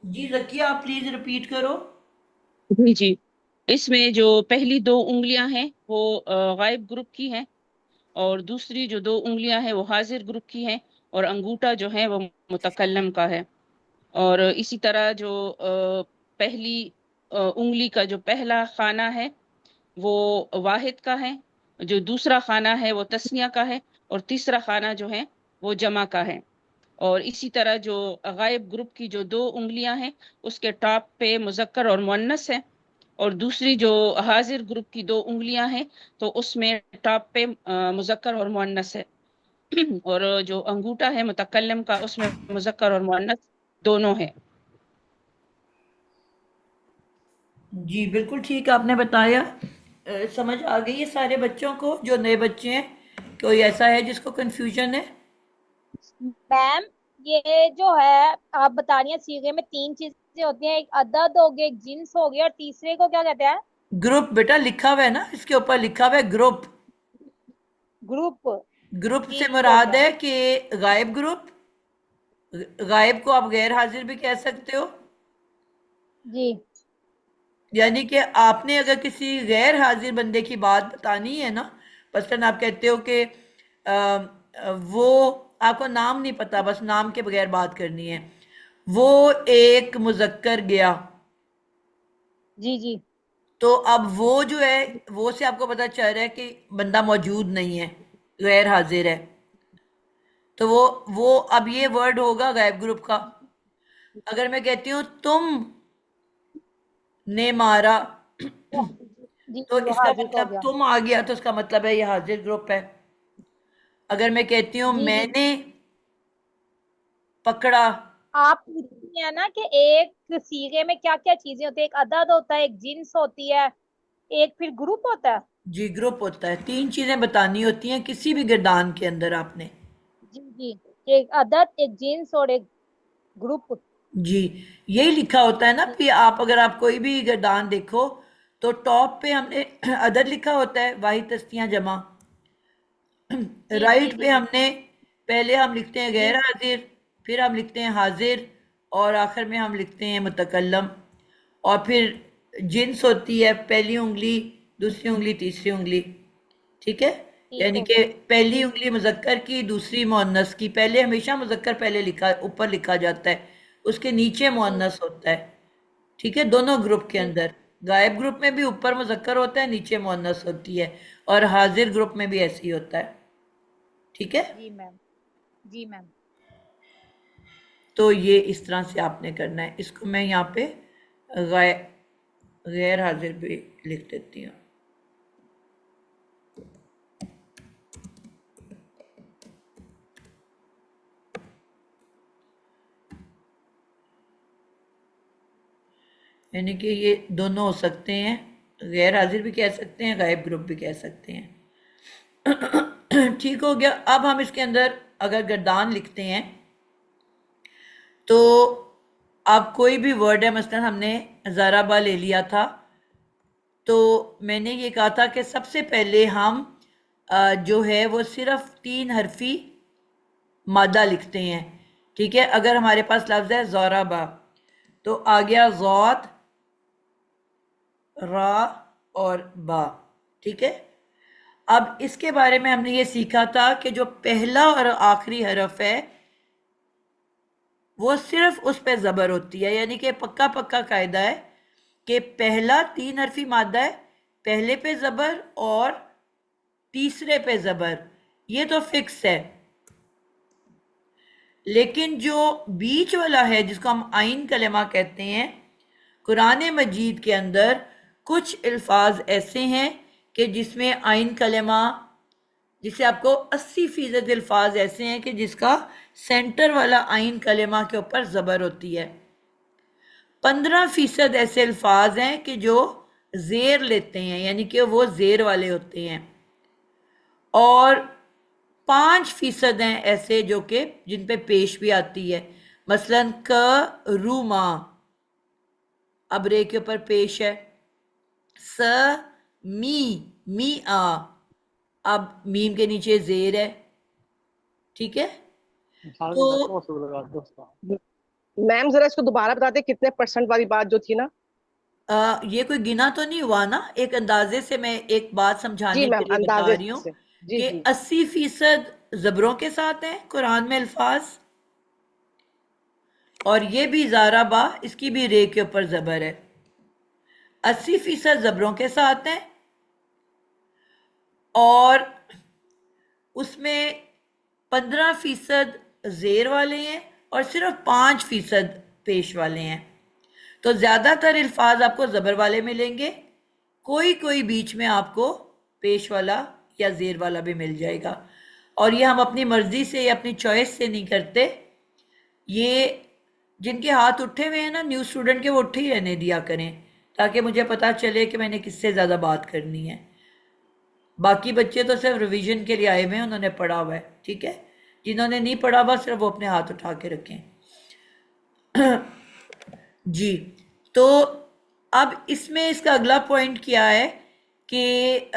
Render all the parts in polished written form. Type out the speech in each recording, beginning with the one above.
जी जकिया, आप please repeat करो। जी जी। इसमें जो पहली दो उंगलियां हैं वो गायब ग्रुप की हैं, और दूसरी जो दो उंगलियां हैं वो हाजिर ग्रुप की हैं, और अंगूठा जो है वो मुतकल्लम का है। और इसी तरह जो पहली उंगली का जो पहला खाना है वो वाहिद का है, जो दूसरा खाना है वो तस्निया का है, और तीसरा खाना जो है वो जमा का है। और इसी तरह जो गायब ग्रुप की जो दो उंगलियां हैं उसके टॉप पे मुजक्कर और मुअन्नस है, और दूसरी जो हाजिर ग्रुप की दो उंगलियां हैं तो उसमें टॉप पे मुजक्कर और मुअन्नस है। और जो अंगूठा है मुतकल्लिम का उसमें मुजक्कर और मुअन्नस दोनों है। जी बिल्कुल ठीक आपने बताया। समझ आ गई है सारे बच्चों को जो नए बच्चे हैं? कोई ऐसा है जिसको कंफ्यूजन है? मैम, ये जो है आप बता रही हैं सीखे में तीन चीजें होती हैं, एक अदद हो गया, एक जिन्स हो गया, और तीसरे को क्या कहते हैं? ग्रुप बेटा लिखा हुआ है ना, इसके ऊपर लिखा हुआ है ग्रुप। ग्रुप। ग्रुप से ठीक हो मुराद गया। है कि गायब ग्रुप। गायब को आप गैर हाजिर भी कह सकते हो। जी यानी कि आपने अगर किसी गैर हाजिर बंदे की बात बतानी है ना, मसलन आप कहते हो कि वो, आपको नाम नहीं पता, बस नाम के बगैर बात करनी है। वो एक मुजक्कर गया। जी जी। तो अब वो जो है, वो से आपको पता चल रहा है कि बंदा मौजूद नहीं है, गैर हाजिर है। तो वो अब ये वर्ड होगा गायब ग्रुप का। अगर मैं कहती हूँ तुम ने मारा, जी तो वो इसका हाजिर का हो मतलब गया। तुम आ गया, तो इसका मतलब है ये हाजिर ग्रुप है। अगर मैं कहती हूँ जी जी। मैंने पकड़ा, आप पूछती हैं ना कि एक सीखे में क्या क्या चीजें होती है, एक अदद होता है, एक जिन्स होती है, एक फिर ग्रुप होता है। जी ग्रुप होता है। तीन चीजें बतानी होती हैं किसी भी गिरदान के अंदर आपने। जी जी। एक अदद, एक जिन्स और एक ग्रुप। जी, यही लिखा होता है ना। ठीक। फिर आप अगर आप कोई भी गिरदान देखो तो टॉप पे हमने अदद लिखा होता है, वाहिद तस्तियां जमा। जी जी राइट पे जी जी हमने, पहले हम लिखते हैं गैर जिन्स। हाजिर, फिर हम लिखते हैं हाजिर, और आखिर में हम लिखते हैं मुतकल्लम। और फिर जिन्स होती है पहली उंगली, दूसरी उंगली, तीसरी उंगली। ठीक है। ठीक यानी हो कि गया। पहली ठीक। उंगली मुजक्कर की, दूसरी मुअन्नस की। पहले हमेशा मुजक्कर पहले लिखा, ऊपर लिखा जाता है, उसके नीचे ठीक। मुअन्नस होता है। ठीक है, दोनों ग्रुप के ठीक। अंदर। गायब ग्रुप में भी ऊपर मुजक्कर होता है, नीचे मुअन्नस होती है। और हाजिर ग्रुप में भी ऐसे ही होता है। ठीक है। जी मैम। जी मैम। तो ये इस तरह से आपने करना है। इसको मैं यहाँ पे गै गैर हाजिर भी लिख देती हूँ। यानी कि ये दोनों हो सकते हैं, गैर हाजिर भी कह सकते हैं, गायब ग्रुप भी कह सकते हैं। ठीक हो गया। अब हम इसके अंदर अगर गर्दान लिखते हैं तो अब कोई भी वर्ड है, मसलन हमने ज़राबा ले लिया था, तो मैंने ये कहा था कि सबसे पहले हम जो है वो सिर्फ तीन हरफी मादा लिखते हैं। ठीक है। अगर हमारे पास लफ्ज़ है ज़राबा, तो आ गया ज़ौद, रा और बा। ठीक है। अब इसके बारे में हमने ये सीखा था कि जो पहला और आखिरी हरफ है वो सिर्फ उस पे जबर होती है। यानी कि पक्का पक्का कायदा है कि पहला तीन हरफी मादा है, पहले पे जबर और तीसरे पे जबर, ये तो फिक्स है। लेकिन जो बीच वाला है जिसको हम आइन कलमा कहते हैं, कुरान मजीद के अंदर कुछ अल्फाज ऐसे हैं कि जिसमें आइन कलमा, जिसे आपको 80% अल्फाज ऐसे हैं कि जिसका सेंटर वाला आइन कलेमा के ऊपर जबर होती है। 15% ऐसे अल्फाज हैं कि जो जेर लेते हैं, यानी कि वो जेर वाले होते हैं। और 5% हैं ऐसे जो कि जिन पे पेश भी आती है। मसलन क रूमा, अब रे के ऊपर पेश है। स मी, मी आ, अब मीम के नीचे जेर है। ठीक है। तो मैम जरा इसको दोबारा बताते, कितने परसेंट वाली बात जो थी ना। ये कोई गिना तो नहीं हुआ ना, एक अंदाजे से मैं एक बात जी समझाने के मैम, लिए बता अंदाजे रही हूँ से। जी कि जी। 80% जबरों के साथ हैं कुरान में अल्फाज, और ये भी ज़ाराबा, इसकी भी रे के ऊपर जबर है। 80% जबरों के साथ हैं, और उसमें 15% जेर वाले हैं, और सिर्फ 5% पेश वाले हैं। तो ज़्यादातर अल्फाज आपको ज़बर वाले मिलेंगे, कोई कोई बीच में आपको पेश वाला या ज़ेर वाला भी मिल जाएगा। और ये हम अपनी मर्ज़ी से या अपनी चॉइस से नहीं करते। ये जिनके हाथ उठे हुए हैं ना न्यू स्टूडेंट के, वो उठे ही रहने दिया करें, ताकि मुझे पता चले कि मैंने किससे ज़्यादा बात करनी है। बाकी बच्चे तो सिर्फ रिवीजन के लिए आए हुए हैं, उन्होंने पढ़ा हुआ है, ठीक है। जिन्होंने नहीं पढ़ा हुआ सिर्फ वो अपने हाथ उठा के रखें। जी, तो अब इसमें इसका अगला पॉइंट क्या है कि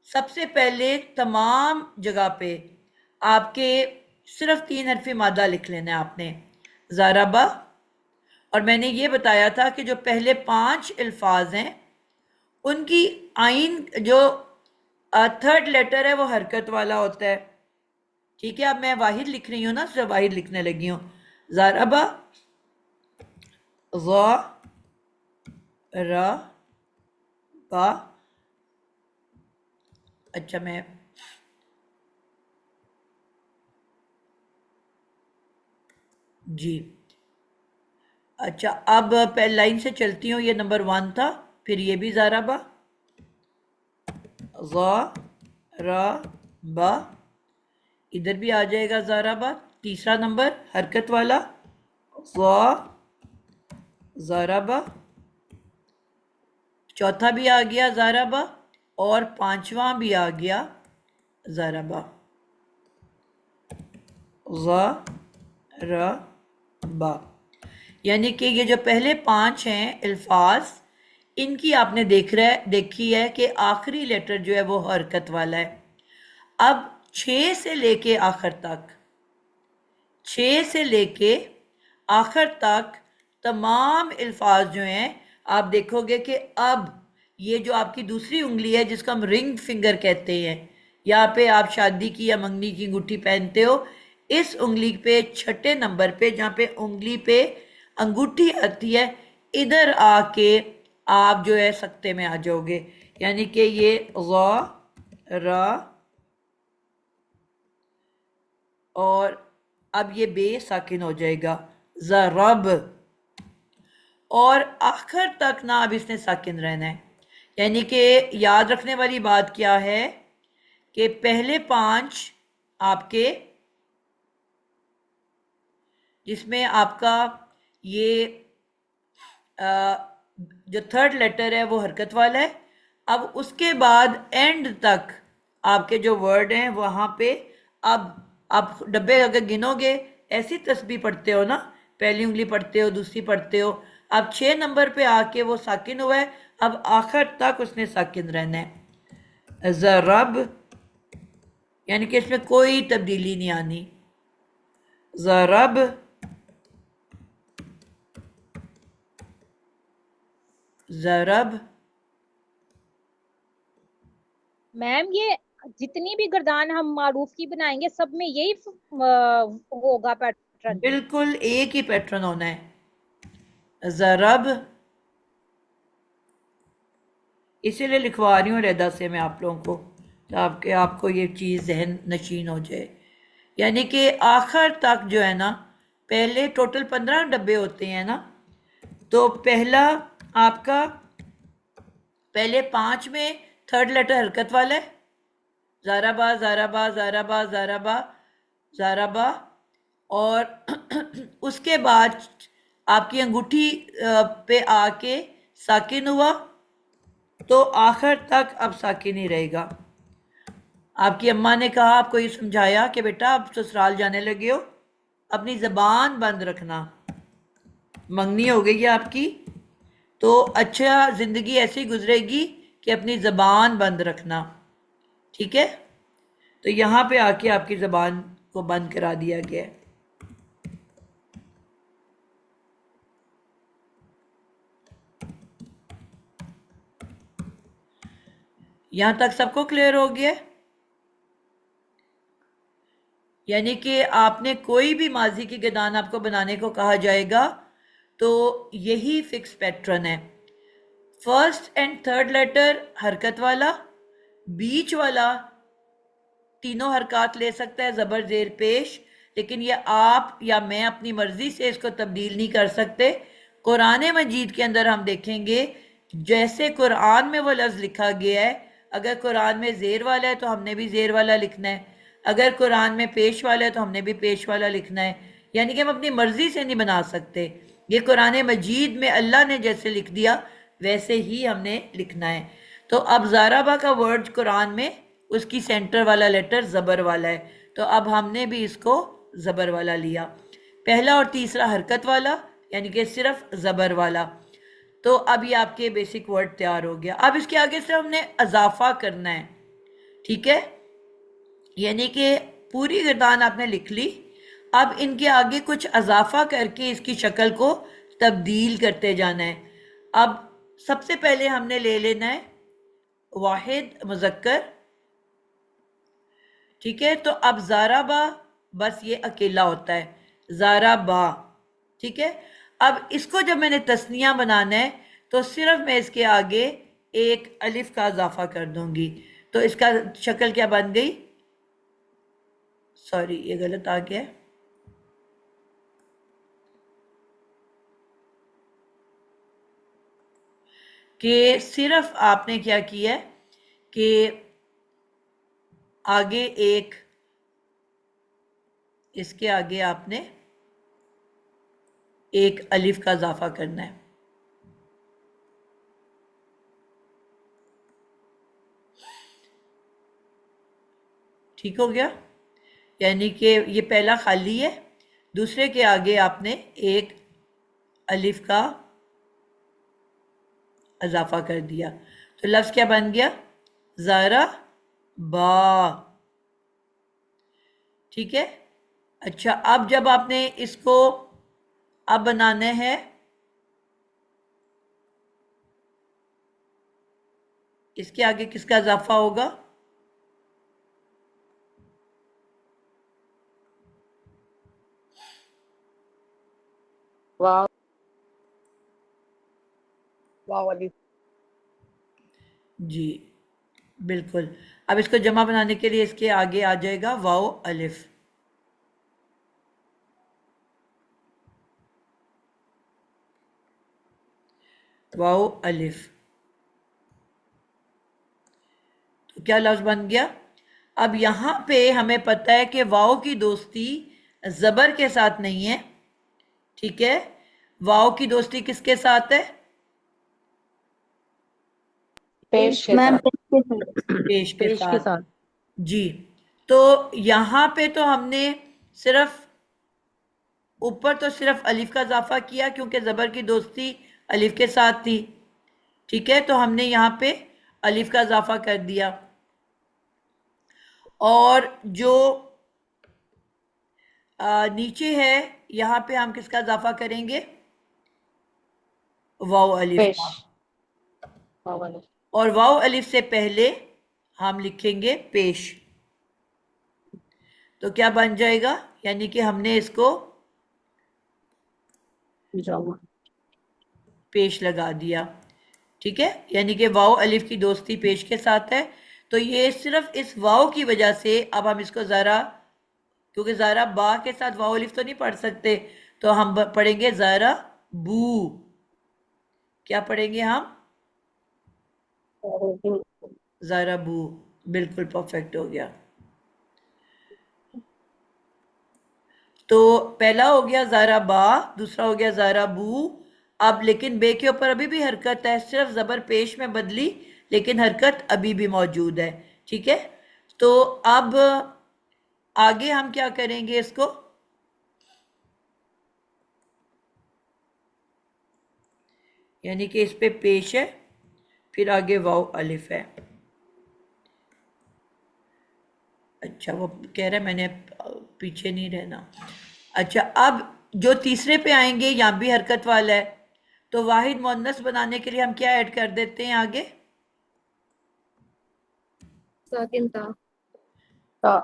सबसे पहले तमाम जगह पे आपके सिर्फ 3 हरफी मादा लिख लेना है आपने, ज़ाराबा। और मैंने ये बताया था कि जो पहले 5 अल्फाज हैं उनकी आइन जो थर्ड लेटर है वो हरकत वाला होता है, ठीक है। अब मैं वाहिद लिख रही हूँ ना, सिर्फ वाहिद लिखने लगी हूँ। ज़ाराबा, ज़ा रा बा। अच्छा, मैं जी, अच्छा, अब पहली लाइन से चलती हूँ। ये नंबर 1 था, फिर ये भी ज़ाराबा, ज़ा रा बा, इधर भी आ जाएगा ज़ाराबा। तीसरा नंबर हरकत वाला, ज़ा ज़ाराबा। चौथा भी आ गया ज़ाराबा, और 5वां भी आ गया ज़ाराबा, ज़ा रा बा। यानी कि ये जो पहले 5 हैं अल्फाज, इनकी आपने देखी है कि आखिरी लेटर जो है वो हरकत वाला है। अब 6 से लेके आखिर तक, 6 से लेके आखिर तक तमाम अल्फाज जो हैं, आप देखोगे कि अब ये जो आपकी दूसरी उंगली है जिसको हम रिंग फिंगर कहते हैं, यहाँ पे आप शादी की या मंगनी की अंगूठी पहनते हो, इस उंगली पे छठे नंबर पे जहाँ पे उंगली पे अंगूठी आती है, इधर आके आप जो है सख्ते में आ जाओगे। यानी कि ये ज़ा रा, और अब ये बे साकिन हो जाएगा, ज़रब। और आखिर तक ना अब इसने साकिन रहना है। यानी कि याद रखने वाली बात क्या है कि पहले 5 आपके, जिसमें आपका ये जो थर्ड लेटर है वो हरकत वाला है। अब उसके बाद एंड तक आपके जो वर्ड हैं वहाँ पे, अब आप डब्बे अगर गिनोगे, ऐसी तस्बीह पढ़ते हो ना, पहली उंगली पढ़ते हो, दूसरी पढ़ते हो, अब 6 नंबर पे आके वो साकिन हुआ है, अब आखिर तक उसने साकिन रहना है। ज़रब, यानी कि इसमें कोई तब्दीली नहीं आनी। ज़रब, ज़रब। मैम ये जितनी भी गर्दान हम मारूफ की बनाएंगे सब में यही होगा पैटर्न। बिल्कुल एक ही पैटर्न होना है। ज़रब, इसीलिए लिखवा रही हूँ रेदा से मैं आप लोगों को, ताकि आपको ये चीज़ जहन नशीन हो जाए। यानी कि आखिर तक जो है ना, पहले टोटल 15 डब्बे होते हैं ना, तो पहला आपका पहले 5 में थर्ड लेटर हरकत वाला है, ज़ाराबा ज़ाराबा ज़ाराबा ज़ाराबा ज़ाराबा। और उसके बाद आपकी अंगूठी पे आके साकिन हुआ, तो आखिर तक अब साकिन ही रहेगा। आपकी अम्मा ने कहा, आपको ये समझाया कि बेटा आप ससुराल जाने लगे हो, अपनी ज़बान बंद रखना, मंगनी हो गई है आपकी, तो अच्छा ज़िंदगी ऐसी गुजरेगी कि अपनी ज़बान बंद रखना, ठीक है। तो यहाँ पे आके आपकी ज़बान को बंद करा दिया गया है। यहां तक सबको क्लियर हो गया? यानी कि आपने कोई भी माजी की गदान आपको बनाने को कहा जाएगा तो यही फिक्स पैटर्न है। फर्स्ट एंड थर्ड लेटर हरकत वाला, बीच वाला तीनों हरकत ले सकता है ज़बर ज़ेर पेश, लेकिन ये आप या मैं अपनी मर्जी से इसको तब्दील नहीं कर सकते। कुरान मजीद के अंदर हम देखेंगे जैसे कुरान में वो लफ्ज़ लिखा गया है, अगर कुरान में ज़ेर वाला है तो हमने भी ज़ेर वाला लिखना है, अगर कुरान में पेश वाला है तो हमने भी पेश वाला लिखना है। यानी कि हम अपनी मर्जी से नहीं बना सकते। ये कुरान मजीद में अल्लाह ने जैसे लिख दिया वैसे ही हमने लिखना है। तो अब ज़ाराबा का वर्ड कुरान में उसकी सेंटर वाला लेटर ज़बर वाला है, तो अब हमने भी इसको ज़बर वाला लिया। पहला और तीसरा हरकत वाला, यानी कि सिर्फ ज़बर वाला। तो अब ये आपके बेसिक वर्ड तैयार हो गया। अब इसके आगे से हमने अजाफा करना है, ठीक है, यानी कि पूरी गर्दान आपने लिख ली। अब इनके आगे कुछ अजाफा करके इसकी शक्ल को तब्दील करते जाना है। अब सबसे पहले हमने ले लेना है वाहिद मुज़क्कर, ठीक है। तो अब ज़ाराबा बस ये अकेला होता है, ज़ाराबा, ठीक है। अब इसको जब मैंने तस्निया बनाना है तो सिर्फ मैं इसके आगे एक अलिफ का इजाफा कर दूंगी, तो इसका शक्ल क्या बन गई, सॉरी ये गलत आ गया, कि सिर्फ आपने क्या किया है कि आगे एक, इसके आगे आपने एक अलिफ का इजाफा करना है, ठीक हो गया। यानी कि ये पहला खाली है, दूसरे के आगे आपने एक अलिफ का इजाफा कर दिया, तो लफ्ज़ क्या बन गया, ज़ारा बा, ठीक है। अच्छा, अब जब आपने इसको अब बनाना है, इसके आगे किसका इजाफा होगा, वाव, वाव अली, जी बिल्कुल। अब इसको जमा बनाने के लिए इसके आगे आ जाएगा वाओ अलिफ, वाओ अलिफ, तो क्या लफ्ज बन गया। अब यहां पे हमें पता है कि वाओ की दोस्ती जबर के साथ नहीं है, ठीक है। वाओ की दोस्ती किसके साथ है, पेश के मैम साथ, पेश के पेश के साथ, साथ। जी। तो यहां पे तो हमने सिर्फ ऊपर तो सिर्फ अलिफ का इजाफा किया क्योंकि जबर की दोस्ती अलिफ के साथ थी, ठीक है। तो हमने यहाँ पे अलिफ का इजाफा कर दिया, और जो नीचे है यहाँ पे हम किसका इजाफा करेंगे, वाओ अलिफ पेश, का, वाव अली, और वाओ अलिफ से पहले हम लिखेंगे पेश, तो क्या बन जाएगा, यानी कि हमने इसको जामा, पेश लगा दिया, ठीक है। यानी कि वाओ अलिफ की दोस्ती पेश के साथ है। तो ये सिर्फ इस वाओ की वजह से अब हम इसको ज़रा, क्योंकि ज़रा बा के साथ वाओ अलिफ तो नहीं पढ़ सकते, तो हम पढ़ेंगे ज़रा बू, क्या पढ़ेंगे हम, ज़रा बू, बिल्कुल परफेक्ट हो गया। तो पहला हो गया ज़ारा बा, दूसरा हो गया ज़ारा बू। अब लेकिन बे के ऊपर अभी भी हरकत है, सिर्फ ज़बर पेश में बदली लेकिन हरकत अभी भी मौजूद है, ठीक है। तो अब आगे हम क्या करेंगे, इसको यानी कि इस पे पेश है, फिर आगे वाओ अलिफ है। अच्छा, वो कह रहा है मैंने पीछे नहीं रहना। अच्छा, अब जो तीसरे पे आएंगे यहाँ भी हरकत वाला है, तो वाहिद मुअन्नस बनाने के लिए हम क्या ऐड कर देते हैं आगे, साकिन था। ता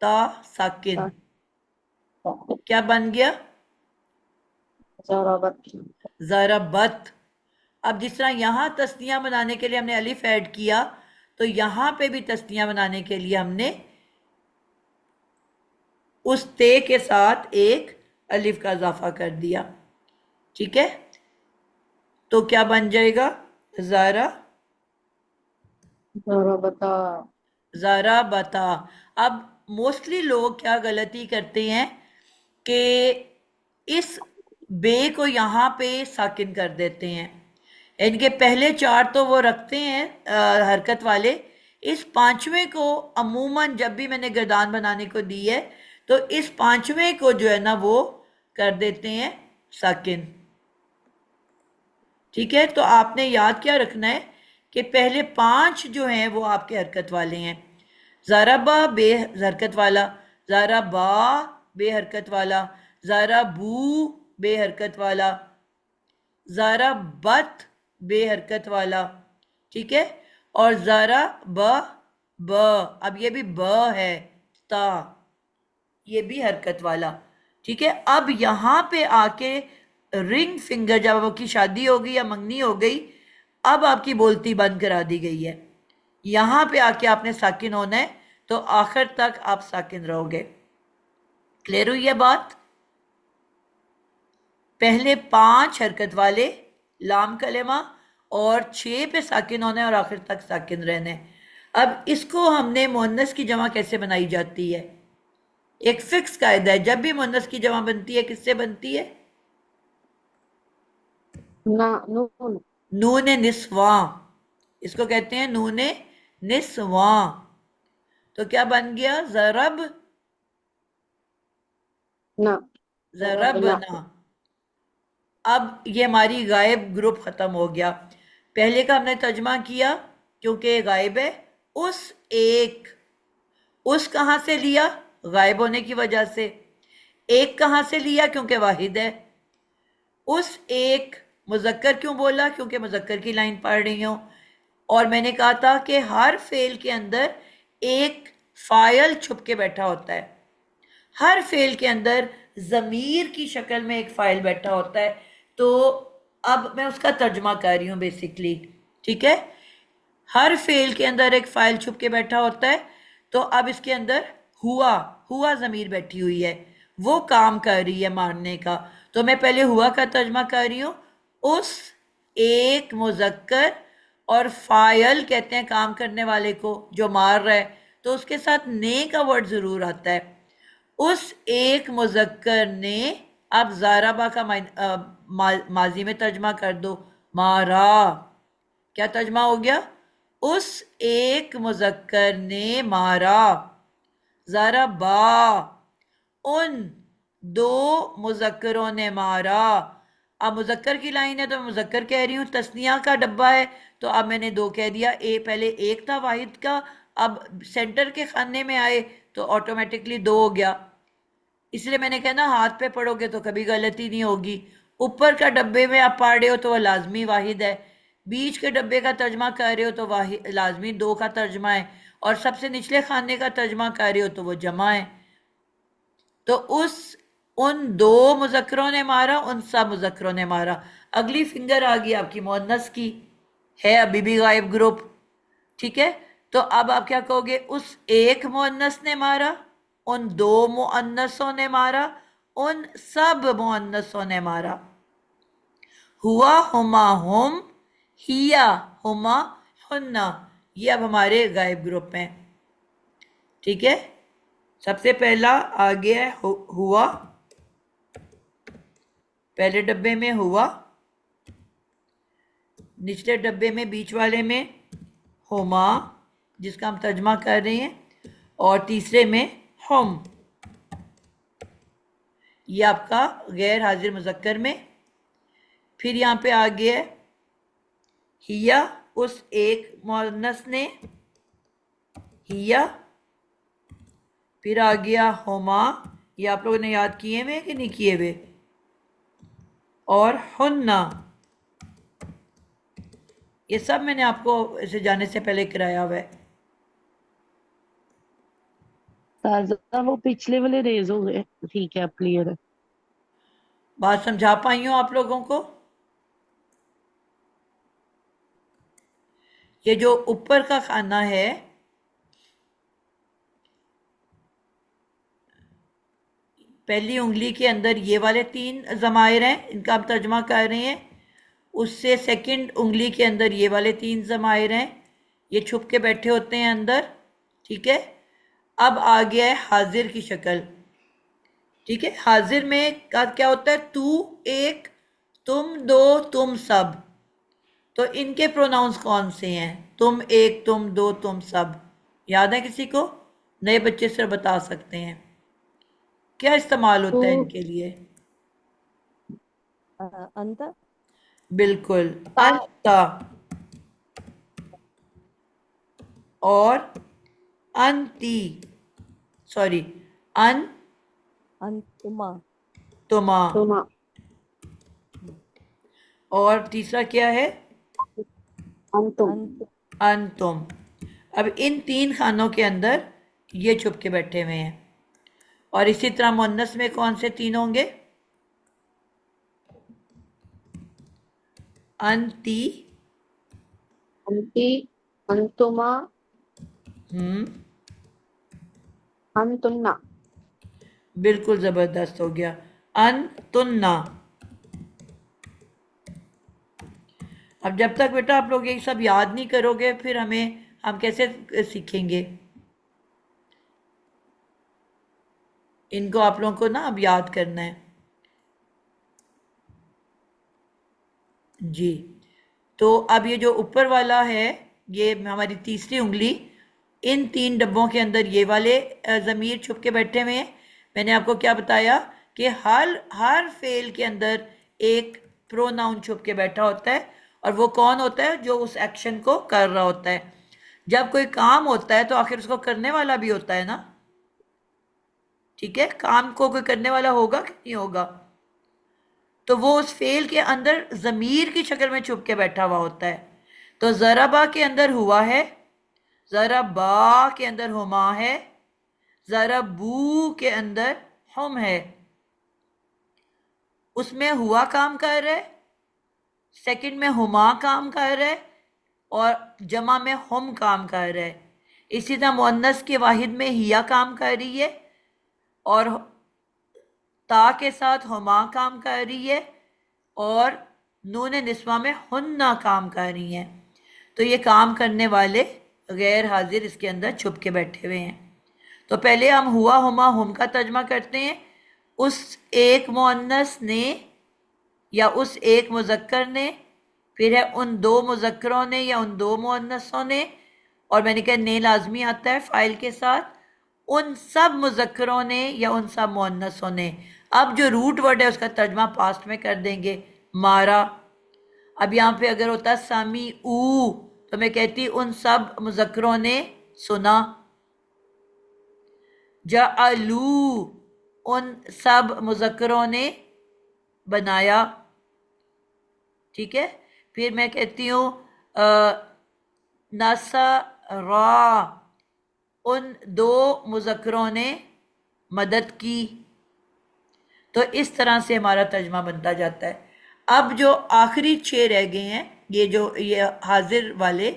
ता साकिन। ता क्या बन गया? ज़राबत। ज़रबत। अब जिस तरह यहाँ तस्निया बनाने के लिए हमने अलिफ ऐड किया, तो यहाँ पे भी तस्निया बनाने के लिए हमने उस ते के साथ एक अलिफ का इजाफा कर दिया। ठीक है, तो क्या बन जाएगा? ज़ारा ज़राबता। ज़ारा बता। अब मोस्टली लोग क्या गलती करते हैं कि इस बे को यहाँ पे साकिन कर देते हैं। इनके पहले चार तो वो रखते हैं हरकत वाले। इस पांचवें को अमूमन जब भी मैंने गर्दान बनाने को दी है, तो इस पांचवें को जो है ना वो कर देते हैं साकिन। ठीक है, तो आपने याद क्या रखना है कि पहले पांच जो हैं वो आपके हरकत वाले हैं। ज़ाराबा बे हरकत वाला, ज़ाराबा बे हरकत वाला, ज़ाराबू बे हरकत वाला, ज़ाराबत बे हरकत वाला। ठीक है, और ज़ाराब अब ये भी ब है, ता, ये भी हरकत वाला। ठीक है, अब यहाँ पे आके रिंग फिंगर, जब आपकी शादी हो गई या मंगनी हो गई, अब आपकी बोलती बंद करा दी गई है। यहाँ पे आके आपने साकिन होना है, तो आखिर तक आप साकिन रहोगे। क्लियर हुई है बात? पहले पांच हरकत वाले लाम कलेमा और 6 पे साकिन होना है और आखिर तक साकिन रहना है। अब इसको हमने मुअन्नस की जमा कैसे बनाई जाती है? एक फिक्स कायदा है, जब भी मुअन्नस की जमा बनती है किससे बनती है? ना नून। नून निस्वा। इसको कहते हैं नून निस्वा। तो क्या बन गया? ज़रब ना ज़रबना। ज़रबना। अब ये हमारी गायब ग्रुप खत्म हो गया। पहले का हमने तर्जमा किया क्योंकि गायब है। उस एक, उस कहाँ से लिया? गायब होने की वजह से। एक कहाँ से लिया? क्योंकि वाहिद है। उस एक मुज़क्कर क्यों बोला? क्योंकि मुज़क्कर की लाइन पढ़ रही हूँ। और मैंने कहा था कि हर फेल के अंदर एक फाइल छुप के बैठा होता है। हर फेल के अंदर ज़मीर की शक्ल में एक फाइल बैठा होता है। तो अब मैं उसका तर्जमा कर रही हूँ बेसिकली। ठीक है, हर फेल के अंदर एक फाइल छुप के बैठा होता है। तो अब इसके अंदर हुआ, हुआ ज़मीर बैठी हुई है, वो काम कर रही है मारने का। तो मैं पहले हुआ का तर्जमा कर रही हूँ। उस एक मुज़क्कर, और फाइल कहते हैं काम करने वाले को जो मार रहा है, तो उसके साथ ने का वर्ड ज़रूर आता है। उस एक मुज़क्कर ने, अब ज़ाराबा का माजी में तर्जमा कर दो, मारा। क्या तर्जमा हो गया? उस एक मुज़क्कर ने मारा। ज़राबा, उन दो मुज़क्करों ने मारा। अब मुज़क्कर की लाइन है तो मैं मुज़क्कर कह रही हूँ, तस्निया का डब्बा है तो अब मैंने दो कह दिया। पहले एक था वाहिद का, अब सेंटर के खाने में आए तो ऑटोमेटिकली दो हो गया। इसलिए मैंने कहा ना, हाथ पे पढ़ोगे तो कभी गलती नहीं होगी। ऊपर का डब्बे में आप पढ़ रहे हो तो वह लाजमी वाहिद है, बीच के डब्बे का तर्जमा कर रहे हो तो वाहिद लाजमी दो का तर्जमा है, और सबसे निचले खाने का तर्जमा कर रहे हो तो वो जमा है। तो उन दो मुज़क्करों ने मारा, उन सब मुज़क्करों ने मारा। अगली फिंगर आ गई आपकी मुअन्नस की, है अभी भी गायब ग्रुप। ठीक है, तो अब आप क्या कहोगे? उस एक मुअन्नस ने मारा, उन दो मुअन्नसों ने मारा, उन सब मुअन्नसों ने मारा। हुआ, हुमा, हुम, हिया, हुमा, हुन्ना, ये अब हमारे गायब ग्रुप में। ठीक है, सबसे पहला आ गया है हुआ, पहले डब्बे में हुआ, निचले डब्बे में बीच वाले में हुमा जिसका हम तर्जमा कर रहे हैं, और तीसरे में हम, ये आपका गैर हाजिर मुज़क्कर में। फिर यहाँ पे आ गया हिया, उस एक मुअन्नस ने, हिया। फिर आ गया हुमा, ये आप लोगों ने याद किए हुए कि नहीं किए हुए, और हुन्ना, ये सब मैंने आपको इसे जाने से पहले कराया हुआ है। ताजा वो पिछले वाले रेज हो गए। ठीक है, अब क्लियर है। बात समझा पाई हूँ आप लोगों को? ये जो ऊपर का खाना है, पहली उंगली के अंदर ये वाले 3 जमायर हैं, इनका हम तर्जमा कर रहे हैं। उससे सेकंड उंगली के अंदर ये वाले 3 जमायर हैं, ये छुप के बैठे होते हैं अंदर। ठीक है, अब आ गया है हाजिर की शक्ल। ठीक है, हाजिर में का क्या होता है? तू एक, तुम दो, तुम सब। तो इनके प्रोनाउंस कौन से हैं? तुम एक, तुम दो, तुम सब। याद है किसी को? नए बच्चे से बता सकते हैं क्या इस्तेमाल होता है तो इनके लिए? अंत बिल्कुल, ता अंता और अंती, सॉरी, अन अंतुमा तुमा। तुमा और तीसरा क्या है? अंतुम अंत अंतुम। अब इन 3 खानों के अंदर ये छुप के बैठे हुए हैं। और इसी तरह मुअन्नस में कौन से 3 होंगे? अंती, अंति अंतुमा हम्म, अंतुन्ना। बिल्कुल जबरदस्त हो गया, अनतुन्ना। अब जब तक बेटा आप लोग ये सब याद नहीं करोगे, फिर हम कैसे सीखेंगे? इनको आप लोगों को ना अब याद करना है जी। तो अब ये जो ऊपर वाला है, ये हमारी तीसरी उंगली, इन 3 डब्बों के अंदर ये वाले ज़मीर छुप के बैठे हुए हैं। मैंने आपको क्या बताया कि हर फेल के अंदर एक प्रोनाउन छुप के बैठा होता है, और वो कौन होता है? जो उस एक्शन को कर रहा होता है। जब कोई काम होता है तो आखिर उसको करने वाला भी होता है ना। ठीक है, काम को कोई करने वाला होगा कि नहीं होगा? तो वो उस फेल के अंदर ज़मीर की शक्ल में छुप के बैठा हुआ होता है। तो ज़राबा के अंदर हुआ है, ज़राबा के अंदर हुमा है, ज़राबू के अंदर हम है। उसमें हुआ काम कर रहा है, सेकंड में हुमा काम कर रहा है, और जमा में हम काम कर रहा है। इसी तरह मुअन्नस के वाहिद में हिया काम कर रही है, और ता के साथ हुमा काम कर रही है, और नून निस्वा में हुन्ना काम कर रही हैं। तो ये काम करने वाले गैर हाजिर इसके अंदर छुप के बैठे हुए हैं। तो पहले हम हुआ हुमा हम का तर्जमा करते हैं। उस एक मुअन्नस ने या उस एक मुज़क्कर ने, फिर है उन 2 मुज़क्करों ने या उन 2 मुअन्नसों ने, और मैंने कहा ने लाजमी आता है फ़ाइल के साथ, उन सब मुज़क्करों ने या उन सब मुअन्नसों ने। अब जो रूट वर्ड है उसका तर्जमा पास्ट में कर देंगे, मारा। अब यहाँ पे अगर होता सामी ऊ, तो मैं कहती उन सब मुज़क्करों ने सुना। जाअलू, उन सब मुज़क्करों ने बनाया। ठीक है, फिर मैं कहती हूँ नसरा, उन 2 मुज़क्करों ने मदद की। तो इस तरह से हमारा तर्जमा बनता जाता है। अब जो आखिरी 6 रह गए हैं, ये हाजिर वाले,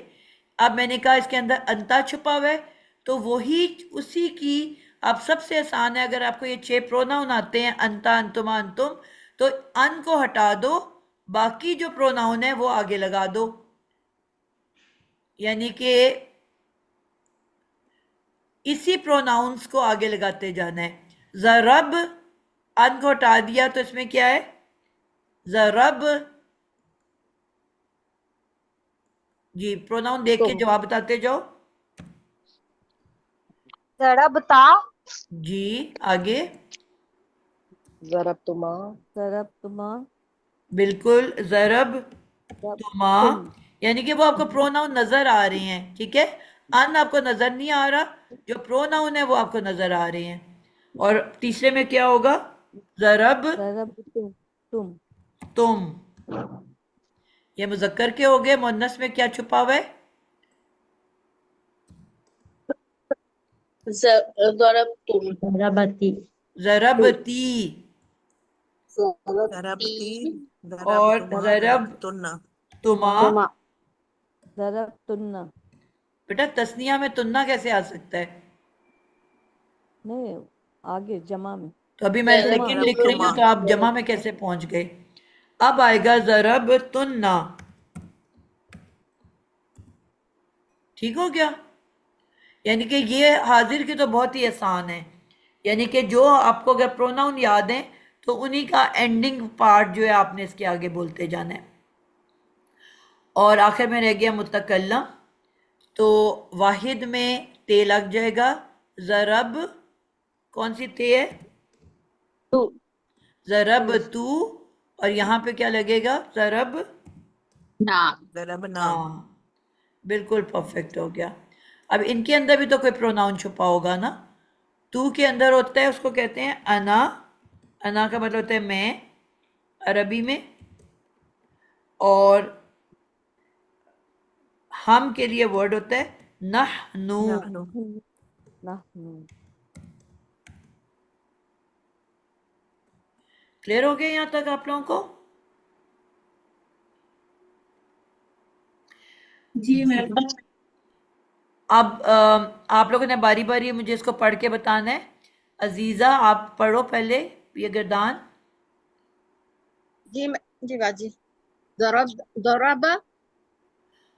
अब मैंने कहा इसके अंदर अंता छुपा हुआ है, तो वही उसी की, अब सबसे आसान है, अगर आपको ये 6 प्रोनाउन आते हैं, अंता, अंतुमा, अंतुम, तो अन को हटा दो, बाकी जो प्रोनाउन है वो आगे लगा दो। यानी कि इसी प्रोनाउंस को आगे लगाते जाना है। ज़रब, अन को हटा दिया तो इसमें क्या है? ज़रब। जी, प्रोनाउन देख के जवाब बताते जाओ। ज़रबता, जी, आगे। ज़रबतुमा ज़रबतुमा बिल्कुल, ज़रब तुमा, तुम यानी कि वो आपको प्रोनाउन नजर आ रहे हैं। ठीक है, अन आपको नजर नहीं आ रहा, जो प्रोनाउन है वो आपको नजर आ रहे हैं। और तीसरे में क्या होगा? ज़रब ज़रबतुम तुम तुम, ये मुज़क्कर के हो गए। मुअन्नस में क्या छुपा हुआ है? ज़रबतुम ज़राबती ज़रबती ज़रबती और ज़रबतुमा ज़रब ज़रबतुन्ना तुमा। तुमा ज़रबतुन्ना बेटा तस्निया में तुन्ना कैसे आ सकता है? नहीं, आगे जमा में तो अभी मैं तुमा सेकंड लिख रही हूँ, ज़रबतुमा तो आप जमा में कैसे पहुंच गए? अब आएगा ज़रब तुन्ना। ठीक हो गया? यानी कि ये हाजिर की तो बहुत ही आसान है। यानी कि जो आपको अगर प्रोनाउन याद है तो उन्हीं का एंडिंग पार्ट जो है आपने इसके आगे बोलते जाना है। और आखिर में रह गया मुतकल्लम, तो वाहिद में ते लग जाएगा। ज़रब कौन सी ते है? तू ज़रब तू। और यहाँ पे क्या लगेगा? ज़रब ना ज़रबना ना। बिल्कुल परफेक्ट हो गया। अब इनके अंदर भी तो कोई प्रोनाउन छुपा होगा ना। तू के अंदर होता है, उसको कहते हैं अना। अना का मतलब होता है मैं अरबी में। और हम के लिए वर्ड होता है नहनु। नहनु नहनु क्लियर हो गया यहाँ तक आप लोगों को? जी मैम। अब आप लोगों ने बारी बारी मुझे इसको पढ़ के बताना है। अजीजा आप पढ़ो पहले ये गर्दान। जी बाजी। ज़रब ज़रब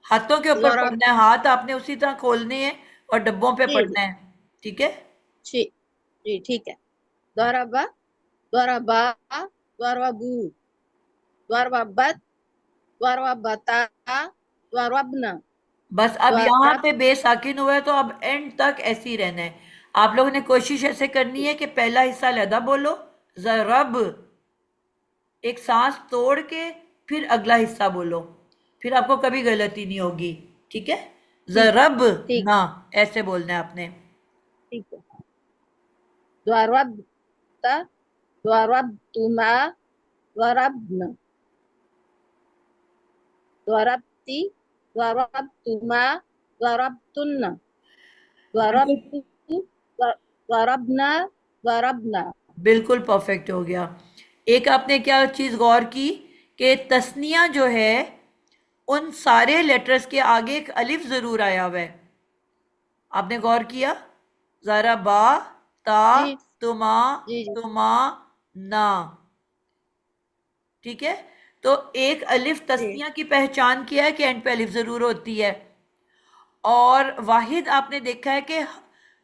हाथों के ऊपर ज़रब पढ़ना है, हाथ आपने उसी तरह खोलने हैं और डब्बों पे जी पढ़ना है। ठीक है? जी जी ठीक है। ज़रब ज़रबा ज़रबू ज़रबत ज़रबता ज़रबना बस अब यहाँ ज़रब पे बेसाकिन हुआ है, तो अब एंड तक ऐसे ही रहना है। आप लोगों ने कोशिश ऐसे करनी है कि पहला हिस्सा अलहदा बोलो, ज़रब, एक सांस तोड़ के फिर अगला हिस्सा बोलो, फिर आपको कभी गलती नहीं होगी। ठीक है? ठीक ज़रब ठीक ना ऐसे बोलना है आपने। ठीक है। ज़रबता ज़रबतुमा ज़रबना ज़रबती ज़रबतुमा ज़रबतुन्ना ज़रबतु ज़रबना ज़रबना बिल्कुल परफेक्ट हो गया। एक आपने क्या चीज़ गौर की कि तस्निया जो है उन सारे लेटर्स के आगे एक अलिफ ज़रूर आया हुआ है। आपने गौर किया? ज़रा बा ता जी तुमा जी जी तुमा ना। ठीक है? तो एक अलिफ जी तस्निया की पहचान किया है कि एंड पे अलिफ ज़रूर होती है। और वाहिद आपने देखा है कि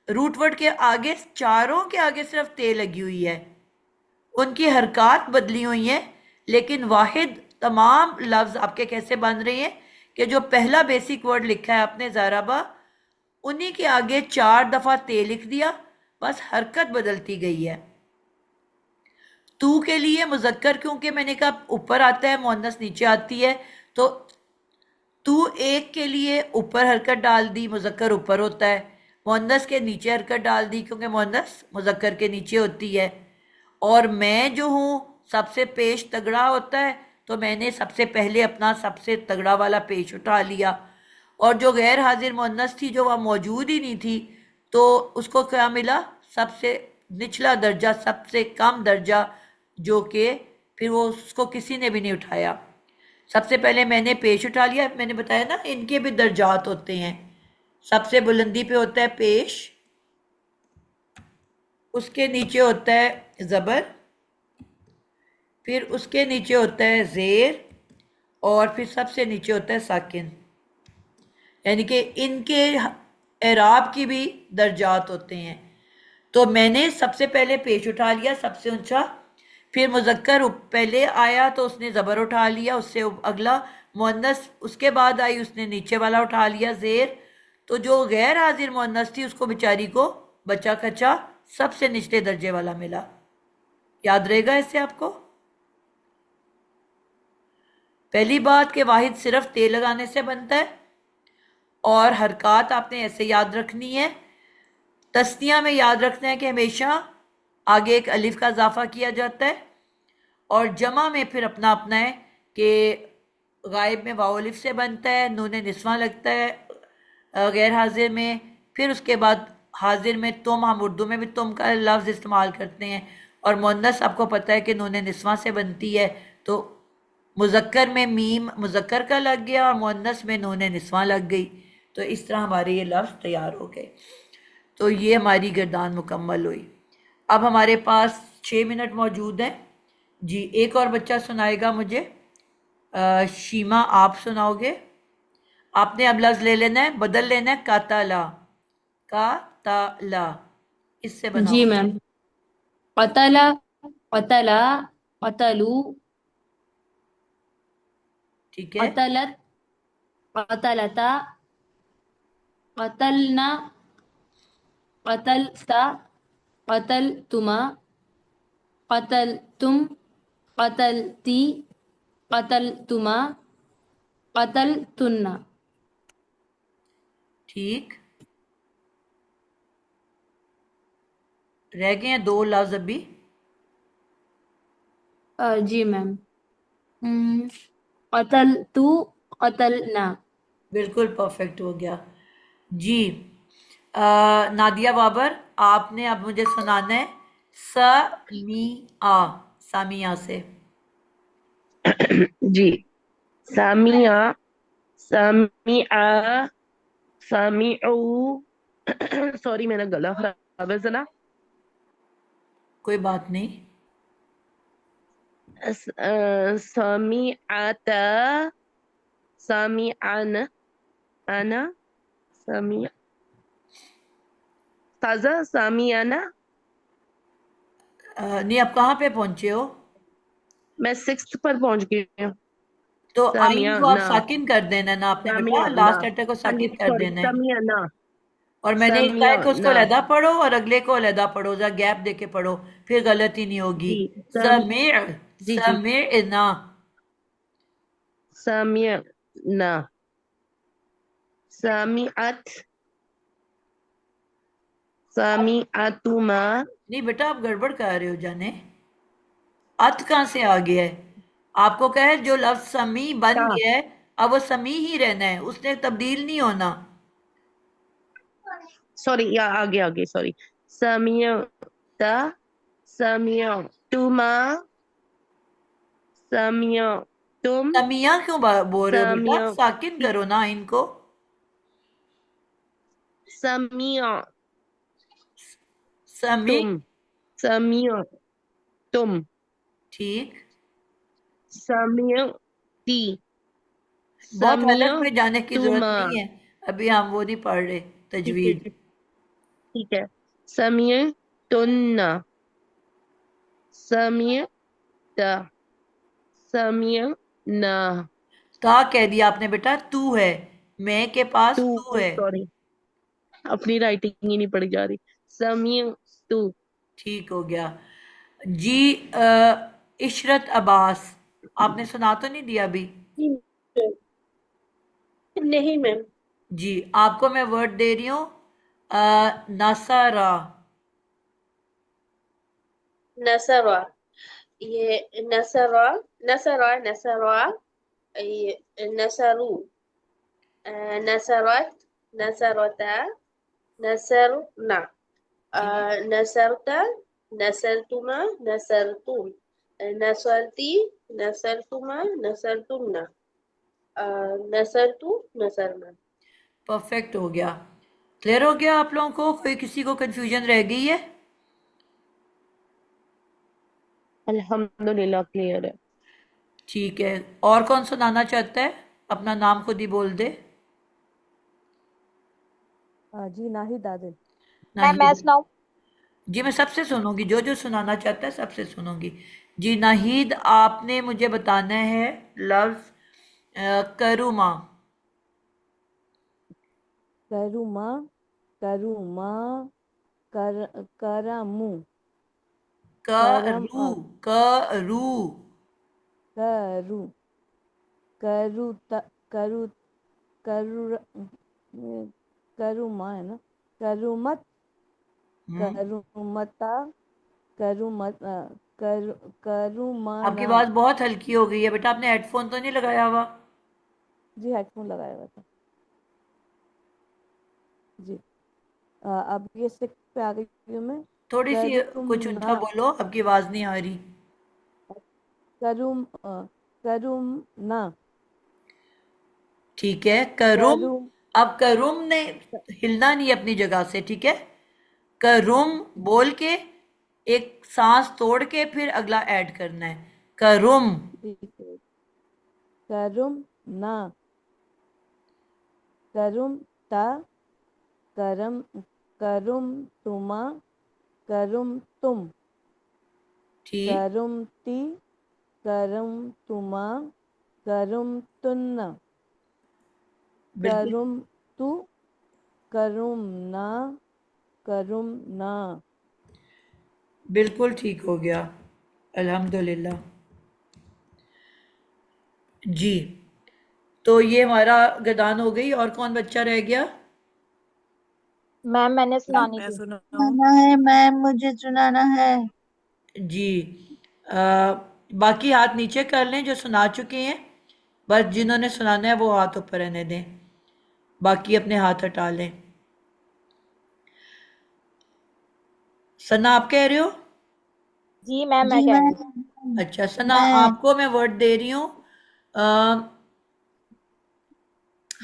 रूट वर्ड के आगे, चारों के आगे सिर्फ ते लगी हुई है, उनकी हरकत बदली हुई है, लेकिन वाहिद तमाम लफ्ज आपके कैसे बन रहे हैं कि जो पहला बेसिक वर्ड लिखा है आपने ज़राबा, उन्हीं के आगे 4 दफा ते लिख दिया, बस हरकत बदलती गई है। तू के लिए मुजक्कर, क्योंकि मैंने कहा ऊपर आता है, मुअन्नस नीचे आती है, तो तू एक के लिए ऊपर हरकत डाल दी, मुजक्कर ऊपर होता है। मुअन्नस के नीचे हरकत डाल दी, क्योंकि मुअन्नस मुजक्कर के नीचे होती है। और मैं जो हूँ सबसे पेश तगड़ा होता है, तो मैंने सबसे पहले अपना सबसे तगड़ा वाला पेश उठा लिया। और जो गैर हाजिर मुअन्नस थी, जो वह मौजूद ही नहीं थी, तो उसको क्या मिला? सबसे निचला दर्जा, सबसे कम दर्जा, जो कि फिर वो उसको किसी ने भी नहीं उठाया। सबसे पहले मैंने पेश उठा लिया। मैंने बताया ना इनके भी दर्जात होते हैं। सबसे बुलंदी पे होता है पेश, उसके नीचे होता है ज़बर, फिर उसके नीचे होता है ज़ेर, और फिर सबसे नीचे होता है साकिन। यानी कि इनके एराब की भी दर्जात होते हैं। तो मैंने सबसे पहले पेश उठा लिया, सबसे ऊंचा। फिर मुजक्कर पहले आया तो उसने ज़बर उठा लिया, उससे अगला मुअन्नस उसके बाद आई, उसने नीचे वाला उठा लिया ज़ेर। तो जो गैर हाजिर मुअन्नस थी, उसको बेचारी को बचा खचा सबसे निचले दर्जे वाला मिला। याद रहेगा इससे आपको? पहली बात कि वाहिद सिर्फ ते लगाने से बनता है, और हरकत आपने ऐसे याद रखनी है। तस्निया में याद रखना है कि हमेशा आगे एक अलिफ का इजाफा किया जाता है, और जमा में फिर अपना अपना है कि गायब में वाव अलिफ से बनता है, नून निस्वा लगता है गैर हाजिर में, फिर उसके बाद हाजिर में तुम, हम उर्दू में भी तुम का लफ्ज़ इस्तेमाल करते हैं, और मुअन्नस आपको पता है कि नून निस्वा से बनती है, तो मुज़क्कर में मीम मुज़क्कर का लग गया और मुअन्नस में नून निस्वा लग गई, तो इस तरह हमारे ये लफ्ज़ तैयार हो गए। तो ये हमारी गर्दान मुकम्मल हुई। अब हमारे पास 6 मिनट मौजूद हैं। जी, एक और बच्चा सुनाएगा मुझे। शीमा, आप सुनाओगे? आपने अब लफ्ज़ ले लेना है, बदल लेना है, काताला, काताला, इससे जी बनाओ। मैम। कतला, कतला, कतलू, ठीक है। कतलत, कतलता, कतलना, कतलता, कतलतुमा, कतलतुम, कतलती, कतलतुमा, कतलतुन्ना। ठीक, रह गए हैं 2 लफ्ज़ अभी। जी मैम। कतलतु, कतलना। बिल्कुल परफेक्ट हो गया। जी, नादिया बाबर, आपने अब मुझे सुनाना है समिया, सामिया से। जी, सामिया, सामिया, सामिऊ। सॉरी, मेरा गला खराब है जरा। कोई बात नहीं। सामिआता, सामिआन, आना, सामिया, ताजा, सामियाना। नहीं, आप कहाँ पे पहुंचे हो? मैं 6th पर पहुंच गई हूँ। तो आइन को आप सामियाना, साकिन कर देना ना आपने बेटा, सामियाना। लास्ट लेटर को हाँ जी, साकिन कर सॉरी, देना है। सामियाना, और मैंने कहा है कि उसको सामियाना। अलहदा पढ़ो और अगले को अलहदा पढ़ो, जरा गैप दे के पढ़ो, फिर गलती नहीं होगी। जी, समीर, जी जी, समीरना। सामियाना, सामिआत, सामिआतुमा। नहीं बेटा, आप गड़बड़ कर रहे हो जाने। अत कहाँ से आ गया है? आपको कहा है जो लफ्ज समी बन ता, गया है, अब वो समी ही रहना है, उसने तब्दील नहीं होना। सॉरी, या आगे आगे, सॉरी। सामियाता, सामियातुमा, सामियातुम, समिया क्यों बोल रहे हो बेटा? सामिया, साकिन करो ना इनको। सामिया समी। तुम, सामिया तुम, ठीक। सामिया ती, बहुत सामिया अलग में जाने की जरूरत तुमा। नहीं है, अभी हम वो नहीं पढ़ रहे, ठीक है, तजवीद। ठीक है। सामिया तुन्ना, सामिया ता, सामिया ना। ता कह दिया आपने बेटा, तू है, मैं के पास तू, तू है। सॉरी, अपनी राइटिंग ही नहीं पढ़ी जा रही। सामिया तू। ठीक हो गया। जी, इशरत अब्बास, आपने सुना तो नहीं दिया अभी? नहीं मैम। जी, आपको मैं वर्ड दे रही हूँ, नसारा। नसरा, ये नसरा, नसरा, नसरा, ये नसरू, नसरत, नसरता, नसरना, ठीक। नसरता, नसरतुमा, नसरतुम, नसरती, नसरतुमा, नसरतुमना, नसरतु, नसरना। परफेक्ट हो गया। क्लियर हो गया आप लोगों को? कोई किसी को कंफ्यूजन रह गई है? अल्हम्दुलिल्लाह क्लियर है। ठीक है। और कौन सुनाना चाहता है? अपना नाम खुद ही बोल दे। जी नाहिद आदिल। मैं नाहिद। सुनाऊं? जी, मैं सबसे सुनूंगी, जो जो सुनाना चाहता है सबसे सुनूंगी। जी, नाहिद, आपने मुझे बताना है लफ्ज करुमा। करुमा, करुमा, कर, करमु, करम, करू, करू। करू, करू, करू, करू, करुमा है ना? करुमत, हम्म। करुमता, करुमत, आपकी करुमाना। आवाज बहुत हल्की हो गई है बेटा, आपने हेडफोन तो नहीं लगाया हुआ? जी हेडफोन लगाया हुआ था। जी। अब ये 6 पे आ गई हूँ मैं। थोड़ी सी कुछ ऊंचा करुमना बोलो, आपकी आवाज नहीं आ रही। करुमना ठीक है, करुम। करुम अब करुम ने हिलना नहीं अपनी जगह से, ठीक है। करुम बोल के एक सांस तोड़ के फिर अगला ऐड करना है, करुम। ठीक है। करुमना करुमता करम करुमतुमा करुमतुम ठीक, करुमती करुमतुमा करुमतुन्ना बिल्कुल करुमतु करुमना करुमना। बिल्कुल ठीक हो गया, अल्हम्दुलिल्लाह। जी, तो ये हमारा गदान हो गई। और कौन बच्चा रह गया? मैम मैंने सुनानी मैं थी। सुनाना है मैम, मुझे सुनाना है। जी, बाकी हाथ नीचे कर लें जो सुना चुके हैं। बस जिन्होंने सुनाना है वो हाथ ऊपर रहने दें, बाकी अपने हाथ हटा लें। सना, आप कह रहे हो? जी मैम मैं जी कह रही हूँ। मैम। अच्छा सना, मैं आपको मैं वर्ड दे रही हूँ,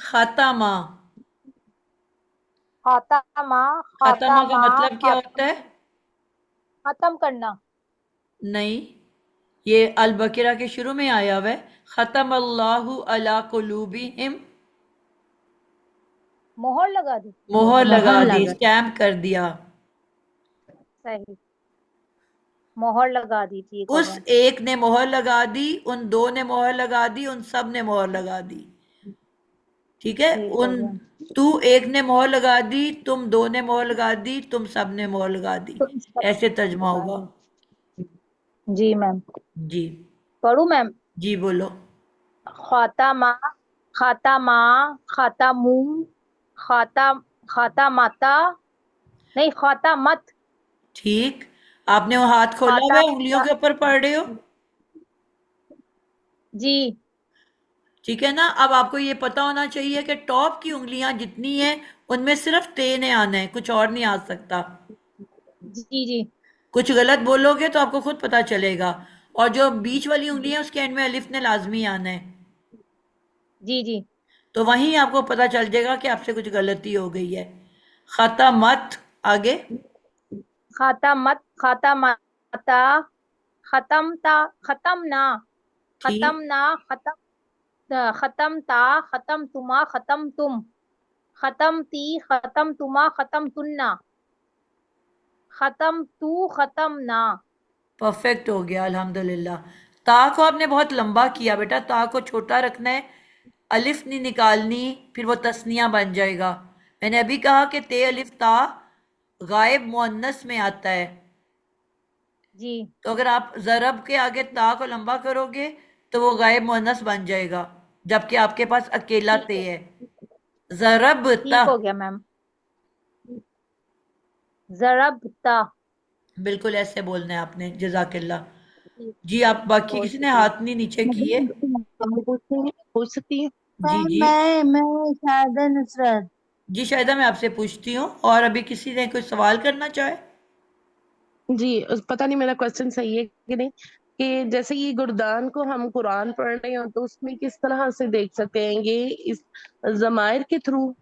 खातामा। खातामा खातामा का खातामा मतलब क्या होता है? खत्म करना। नहीं, ये अल बकरा के शुरू में आया हुआ है, खतम अल्लाहु अला कुलूबिहिम। मोहर लगा दी। मोहर लगा मोहर दी, लगा स्टैम्प कर दिया। सही, मोहर लगा दी, ठीक हो उस गया। एक ने मोहर लगा दी, उन दो ने मोहर लगा दी, उन सब ने मोहर लगा दी। ठीक है, ठीक हो उन गया। तू एक ने मोहर लगा दी, तुम दो ने मोहर लगा दी, तुम सब ने मोहर लगा दी। तुम सब ऐसे तर्जमा लगा होगा। दी। जी मैम। जी, पढ़ू मैम। जी बोलो। खातामा खातामा खातामू खाता खाता माता नहीं खाता मत ठीक, आपने वो हाथ खोला हुआ खाता है, उंगलियों के ऊपर पढ़ रहे हो? जी ठीक है ना। अब आपको ये पता होना चाहिए कि टॉप की उंगलियां जितनी हैं उनमें सिर्फ ते ने आना है, कुछ और नहीं आ सकता। जी जी कुछ गलत बोलोगे तो आपको खुद पता चलेगा। और जो बीच वाली उंगली है उसके एंड में अलिफ ने लाजमी आना है। जी जी तो वहीं आपको पता चल जाएगा कि आपसे कुछ गलती हो गई है। खता मत, आगे। खाता माता खत्म ता खत्म ना खत्म ठीक, ना खत्म ता खत्म तुमा खत्म तुम खत्म ती खत्म तुमा खत्म तुन्ना खत्म तू खत्म ना। परफेक्ट हो गया, अल्हम्दुलिल्लाह। ता को आपने बहुत लंबा किया बेटा, ता को छोटा रखना है, अलिफ नहीं निकालनी, फिर वो तस्निया बन जाएगा। मैंने अभी कहा कि ते अलिफ ता गायब मुअन्नस में आता है। जी तो अगर आप ज़रब के आगे ता को लंबा करोगे तो वो गायब मुअन्नस बन जाएगा, जबकि आपके पास अकेला ठीक ते है। है। ज़रब ता, ठीक हो गया मैम। ज़रबता। बिल्कुल ऐसे बोलना है आपने। जज़ाकिल्लाह। ठीक, जी, आप बाकी बहुत किसी ने शुक्रिया। हाथ नहीं नीचे किए? पूछ सकती हूँ जी, मैम? जी। मैं शायदा नुसरत। जी शायदा, मैं आपसे पूछती हूँ, और अभी किसी ने कोई सवाल करना चाहे? जी पता नहीं मेरा क्वेश्चन सही है कि नहीं, कि जैसे ये गुरदान को हम कुरान पढ़ रहे हो तो उसमें किस तरह से देख सकते हैं ये इस जमायर के थ्रू?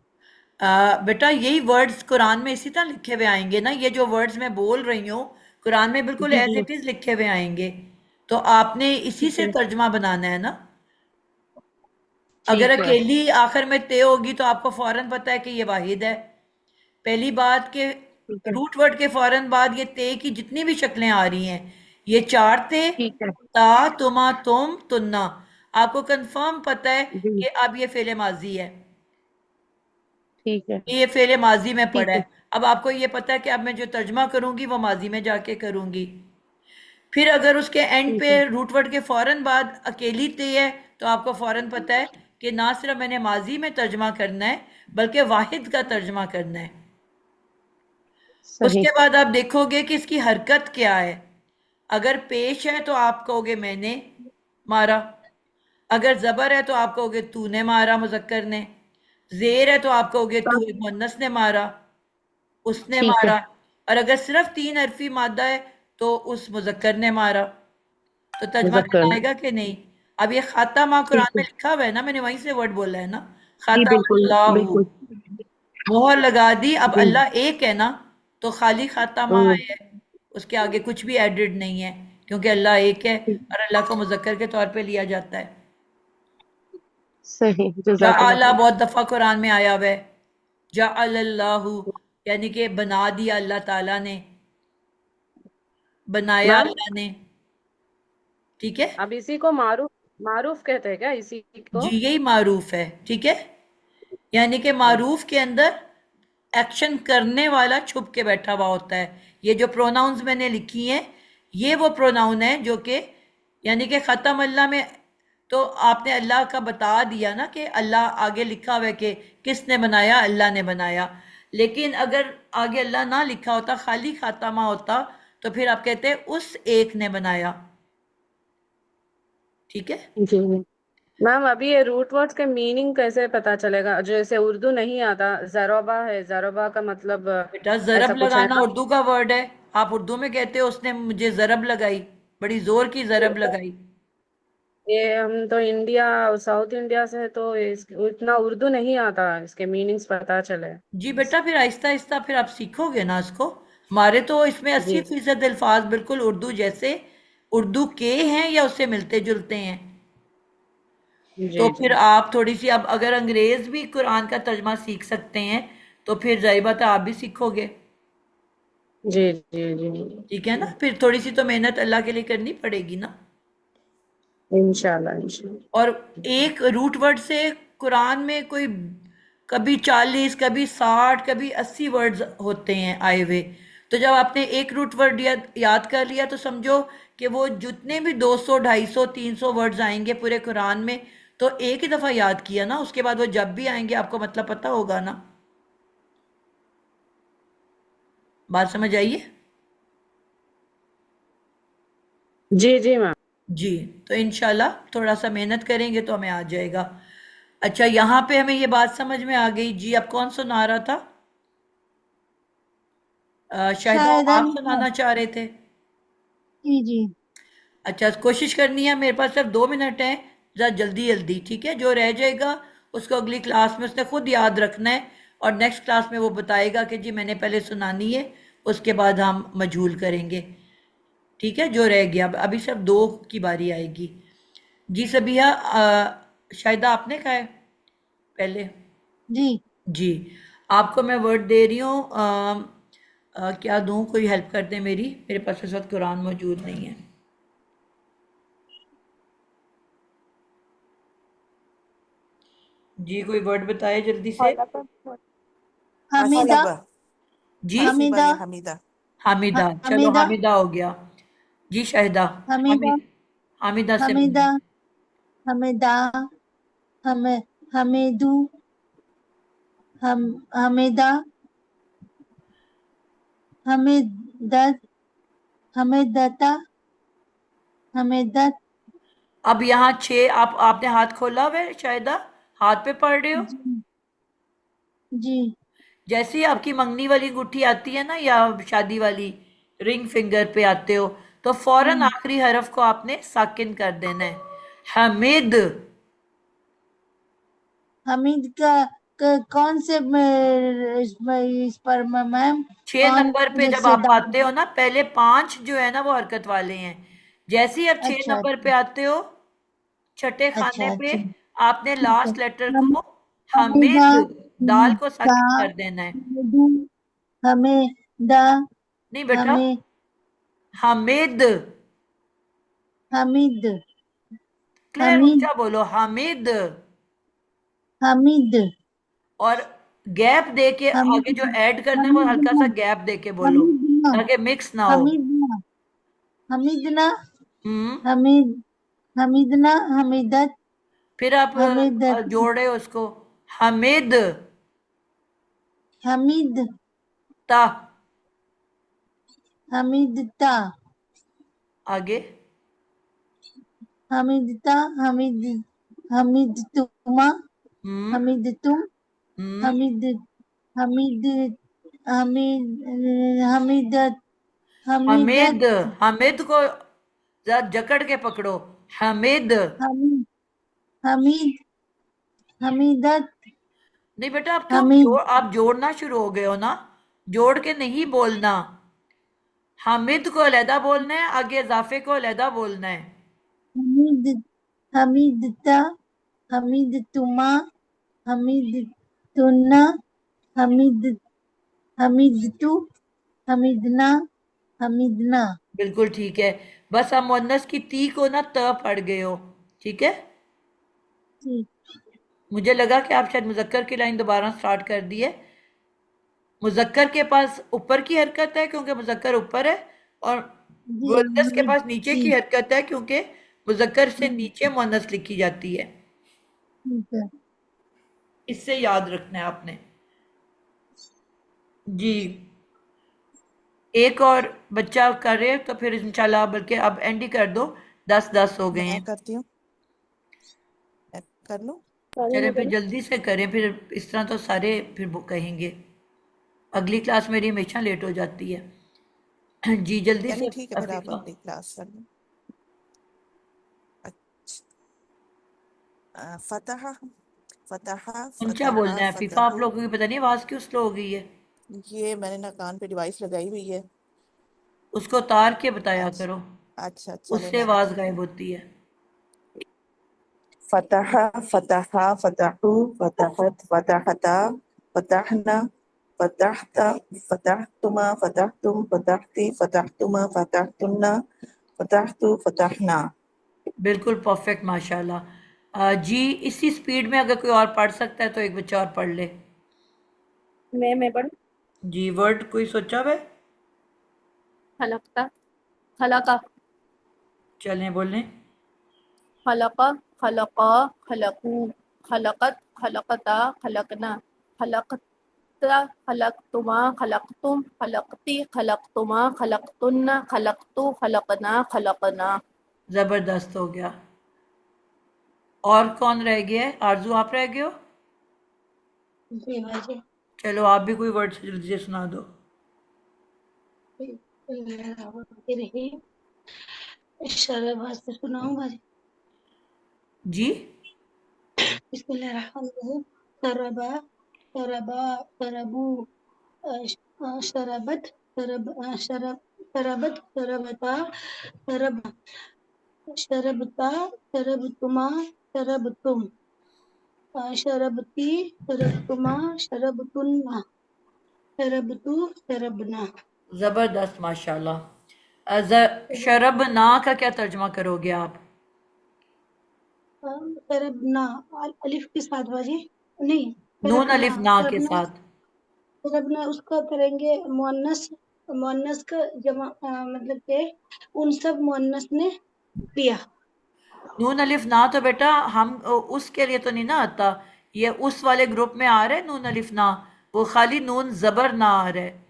बेटा यही वर्ड्स कुरान में इसी तरह लिखे हुए आएंगे ना। ये जो वर्ड्स मैं बोल रही हूँ कुरान में बिल्कुल जी एज जी इट इज लिखे हुए आएंगे। तो आपने इसी ठीक से है। तर्जमा बनाना है ना। अगर ठीक है। अकेली आखिर में ते होगी तो आपको फौरन पता है कि ये वाहिद है। पहली बात के ठीक है। रूट वर्ड के फौरन बाद ये ते की जितनी भी शक्लें आ रही हैं, ये चार ते, ठीक है। ता, तुमा, तुम, तुन्ना। आपको कंफर्म पता है जी कि अब ये फेले माजी है, ठीक है। ये फेले माजी में ठीक पड़ा है। है। अब आपको ये पता है कि अब मैं जो तर्जमा करूंगी वो माजी में जाके करूंगी। फिर अगर उसके एंड ठीक पे है। रूट वर्ड के फौरन बाद अकेली ते है तो आपको फौरन पता है कि ना सिर्फ मैंने माजी में तर्जमा करना है बल्कि वाहिद का तर्जमा करना है। सही। उसके बाद आप देखोगे कि इसकी हरकत क्या है। अगर पेश है तो आप कहोगे मैंने मारा, अगर जबर है तो आप कहोगे तूने मारा मुजक्कर ने, जेर है तो आप कहोगे तू, मुन्नस ने मारा। उसने ठीक है। मारा। और अगर सिर्फ 3 हरफी मादा है तो उस मुजक्कर ने मारा। तो तर्जमा मुजक्कर करना ने। आएगा कि नहीं? अब ये खातामा कुरान ठीक में है। लिखा हुआ है ना, मैंने वहीं से वर्ड बोला है ना, जी बिल्कुल खातामल्लाहु, बिल्कुल। मोहर लगा दी। अब जी। अल्लाह एक है ना, तो खाली खातामा हम्म, है, उसके आगे कुछ भी एडिड नहीं है, क्योंकि अल्लाह एक है ठीक। और अल्लाह को मुजक्कर के तौर पे लिया जाता है। सही, जज़ाकल्लाह जाअला खैर। बहुत दफा कुरान में आया हुआ है, जाअलल्लाहु, यानी कि बना दिया अल्लाह ताला ने, बनाया मैम अल्लाह ने। ठीक है, अब इसी को मारूफ मारूफ कहते हैं क्या इसी को? जी यही मारूफ है। ठीक है, यानी कि मारूफ के अंदर एक्शन करने वाला छुप के बैठा हुआ होता है। ये जो प्रोनाउंस मैंने लिखी हैं, ये वो प्रोनाउन है जो कि, यानी कि ख़त्म अल्लाह में, तो आपने अल्लाह का बता दिया ना कि अल्लाह, आगे लिखा हुआ है कि किसने बनाया, अल्लाह ने बनाया। लेकिन अगर आगे अल्लाह ना लिखा होता, खाली खातामा होता, तो फिर आप कहते उस एक ने बनाया। ठीक है, जी। मैम अभी ये रूट वर्ड्स के मीनिंग कैसे पता चलेगा? जैसे उर्दू नहीं आता, जरोबा है, जरोबा का मतलब बेटा ऐसा जरब कुछ है लगाना ना? उर्दू का वर्ड है। आप उर्दू में कहते हो उसने मुझे जरब लगाई, बड़ी जोर की जरब लगाई। ये हम तो इंडिया, साउथ इंडिया से है, तो इतना उर्दू नहीं आता, इसके मीनिंग्स पता चले। जी बेटा, फिर आहिस्ता आहिस्ता फिर आप सीखोगे ना इसको। हमारे तो इसमें जी 80% अल्फाज बिल्कुल उर्दू जैसे, उर्दू के हैं या उससे मिलते जुलते हैं। तो जी फिर जी आप थोड़ी सी, अब अगर अंग्रेज भी कुरान का तर्जमा सीख सकते हैं, तो फिर जाहिर बात है आप भी सीखोगे। जी जी जी ठीक है ना, फिर थोड़ी सी तो मेहनत अल्लाह के लिए करनी पड़ेगी ना। इंशाल्लाह इंशाल्लाह। और एक रूट वर्ड से कुरान में कोई कभी 40, कभी 60, कभी 80 वर्ड्स होते हैं आए हुए। तो जब आपने एक रूट वर्ड याद कर लिया, तो समझो कि वो जितने भी 200, 250, 300 वर्ड्स आएंगे पूरे कुरान में, तो एक ही दफा याद किया ना, उसके बाद वो जब भी आएंगे आपको मतलब पता होगा ना। बात समझ आइए? जी जी मैम। जी, तो इंशाल्लाह थोड़ा सा मेहनत करेंगे तो हमें आ जाएगा। अच्छा, यहाँ पे हमें ये बात समझ में आ गई। जी, अब कौन सुना रहा था? शायदा, शायद आप सुनाना चाह रहे थे? जी जी। अच्छा, कोशिश करनी है, मेरे पास सिर्फ 2 मिनट हैं, ज़रा जल्दी जल्दी। ठीक है, जो रह जाएगा उसको अगली क्लास में उसने खुद याद रखना है, और नेक्स्ट क्लास में वो बताएगा कि जी मैंने पहले सुनानी है, उसके बाद हम मजहूल करेंगे। ठीक है, जो रह गया अभी सिर्फ 2 की बारी आएगी। जी सबिया, शायदा आपने कहा है पहले? जी। जी, आपको मैं वर्ड दे रही हूँ। क्या दूँ, कोई हेल्प कर दे मेरी, मेरे पास इस वक्त कुरान मौजूद नहीं है। जी, कोई वर्ड बताए जल्दी से। हमीदा। जी, हमीदा। हामिदा, चलो हमीदा। हामिदा हो गया। जी शाहिदा, हमीदा। हामिदा से हमीदा। हमीदा। हम हमीदू। हम हमीदा। हमीदत। हमीदता। हमीदत। अब यहाँ 6, आपने हाथ खोला हुआ है शाहिदा, हाथ पे पढ़ रहे हो? जी जी। जैसे ही आपकी मंगनी वाली अंगूठी आती है ना, या शादी वाली रिंग फिंगर पे आते हो, तो फौरन हम्म, आखिरी हरफ को आपने साकिन कर देना है। हमिद। हमीद कौन से इस पर मैम? कौन 6 नंबर पे जब जैसे आप आते हो ना, पहले 5 जो है ना वो हरकत वाले हैं। जैसे ही आप 6 अच्छा नंबर पे आते हो, छठे खाने अच्छा पे, अच्छा। आपने ठीक है। लास्ट लेटर हम को हमीदा। हमिद, दाल को दा। साकिन कर देना है। हमीदू। हमें दा। नहीं बेटा, हमें हमिद, हमीद। क्लियर हमीद। ऊंचा बोलो, हमिद। हमीद। और गैप दे के आगे जो हमीद। ऐड करना है वो हल्का हमीदना। सा गैप दे के बोलो, हमीदना। ताकि मिक्स ना हो। हमीदना। हमीदना। हम्म, हमीद। हमीदना। हमीदत। फिर आप हमीदत। जोड़े उसको, हमिद हमीद। ता, हमीदता। आगे। हमीदता। हमीद। हमीदतुमा। हम्म, हमीदतुम। हम्म, हमीद। हमीद। हमीद हमीदत हमीद, हमीदत हामिद को जरा जकड़ के पकड़ो। हमीद हमीद हमीद हमीदत नहीं बेटा, अब तो हमीद आप जोड़ना शुरू हो गए हो ना, जोड़ के नहीं बोलना। हामिद को अलहदा बोलना है, आगे इजाफे को अलहदा बोलना है। हमीद हमीदता हमीदतुमा हमीदतुन्ना हमीद हमीदतु हमीदना हमीदना। बिल्कुल ठीक है। बस आप मुअन्नस की ती को ना त पढ़ गए हो, ठीक है। जी मुझे लगा कि आप शायद मुजक्कर की लाइन दोबारा स्टार्ट कर दी है। मुजक्कर के पास ऊपर की हरकत है क्योंकि मुजक्कर ऊपर है, और जी मुअन्नस के जी पास नीचे जी की हरकत है क्योंकि मुजक्कर से जी, नीचे मुअन्नस लिखी जाती है। ठीक है। इससे याद रखना है आपने। जी, एक और बच्चा करे तो फिर इंशाल्लाह, बल्कि अब एंड ही कर दो, 10-10 हो गए मैं हैं। करती हूँ, मैं कर लूँ। चलें फिर जल्दी से करें, फिर इस तरह तो सारे फिर वो कहेंगे। अगली क्लास मेरी हमेशा लेट हो जाती है। जी जल्दी चलिए से ठीक है, फिर आप अफीफा। अगली क्लास कर लो। अच्छा, फतहा फतहा ऊंचा फतहा बोलना है अफीफा, आप फतहू। लोगों की पता नहीं आवाज क्यों स्लो हो गई है। ये मैंने ना कान पे डिवाइस लगाई हुई है। उसको उतार के बताया अच्छा करो, अच्छा, चले उससे मैं आवाज बताती गायब हूँ। होती है। फतहा फतहा फतहू फतहत फतहता फतहना फतहता फतहतुमा फतहतुम फतहती फतहतुमा फतहतुन्ना फतहतु फतहना। बिल्कुल परफेक्ट, माशाल्लाह। जी इसी स्पीड में अगर कोई और पढ़ सकता है तो एक बच्चा और पढ़ ले। मैं पढ़ूं? जी वर्ड कोई सोचा हुआ है? खलकता खलका चलें बोलें। खलका खलका खलकू खलकत खलकता खलकना खलकता खलकतुमा खलकतुम खलकती खलकतुमा खलकतुन्ना खलकतु खलकना खलकना। जबरदस्त हो गया। और कौन रह गया है? आरजू आप रह गए हो? जी बाजी चलो आप भी कोई वर्ड जल्दी से सुना दो। रही शराब से सुनाऊं बाजी? जी बिस्मिल्लाहिर्रहमानिर्रहीम। शरबा शरबा शरबू शरबत शरबत शरबता शरब शरबता शरबतुमा शरबतुम शरबती शरबतुमा शरबतुन्ना शरबतु शरबना। जबरदस्त माशाल्लाह। शरब ना का क्या तर्जमा करोगे आप? शरबना अलिफ के साथ बाजी? नहीं, नून शरबना अलिफ ना के शरबना साथ। शरबना उसका करेंगे मुअन्नस। मुअन्नस का जमा मतलब के उन सब मुअन्नस ने पिया। नून अलिफ ना तो बेटा हम उसके लिए तो नहीं ना आता, ये उस वाले ग्रुप में आ रहा है नून अलिफ ना, वो खाली नून जबर ना आ रहा है।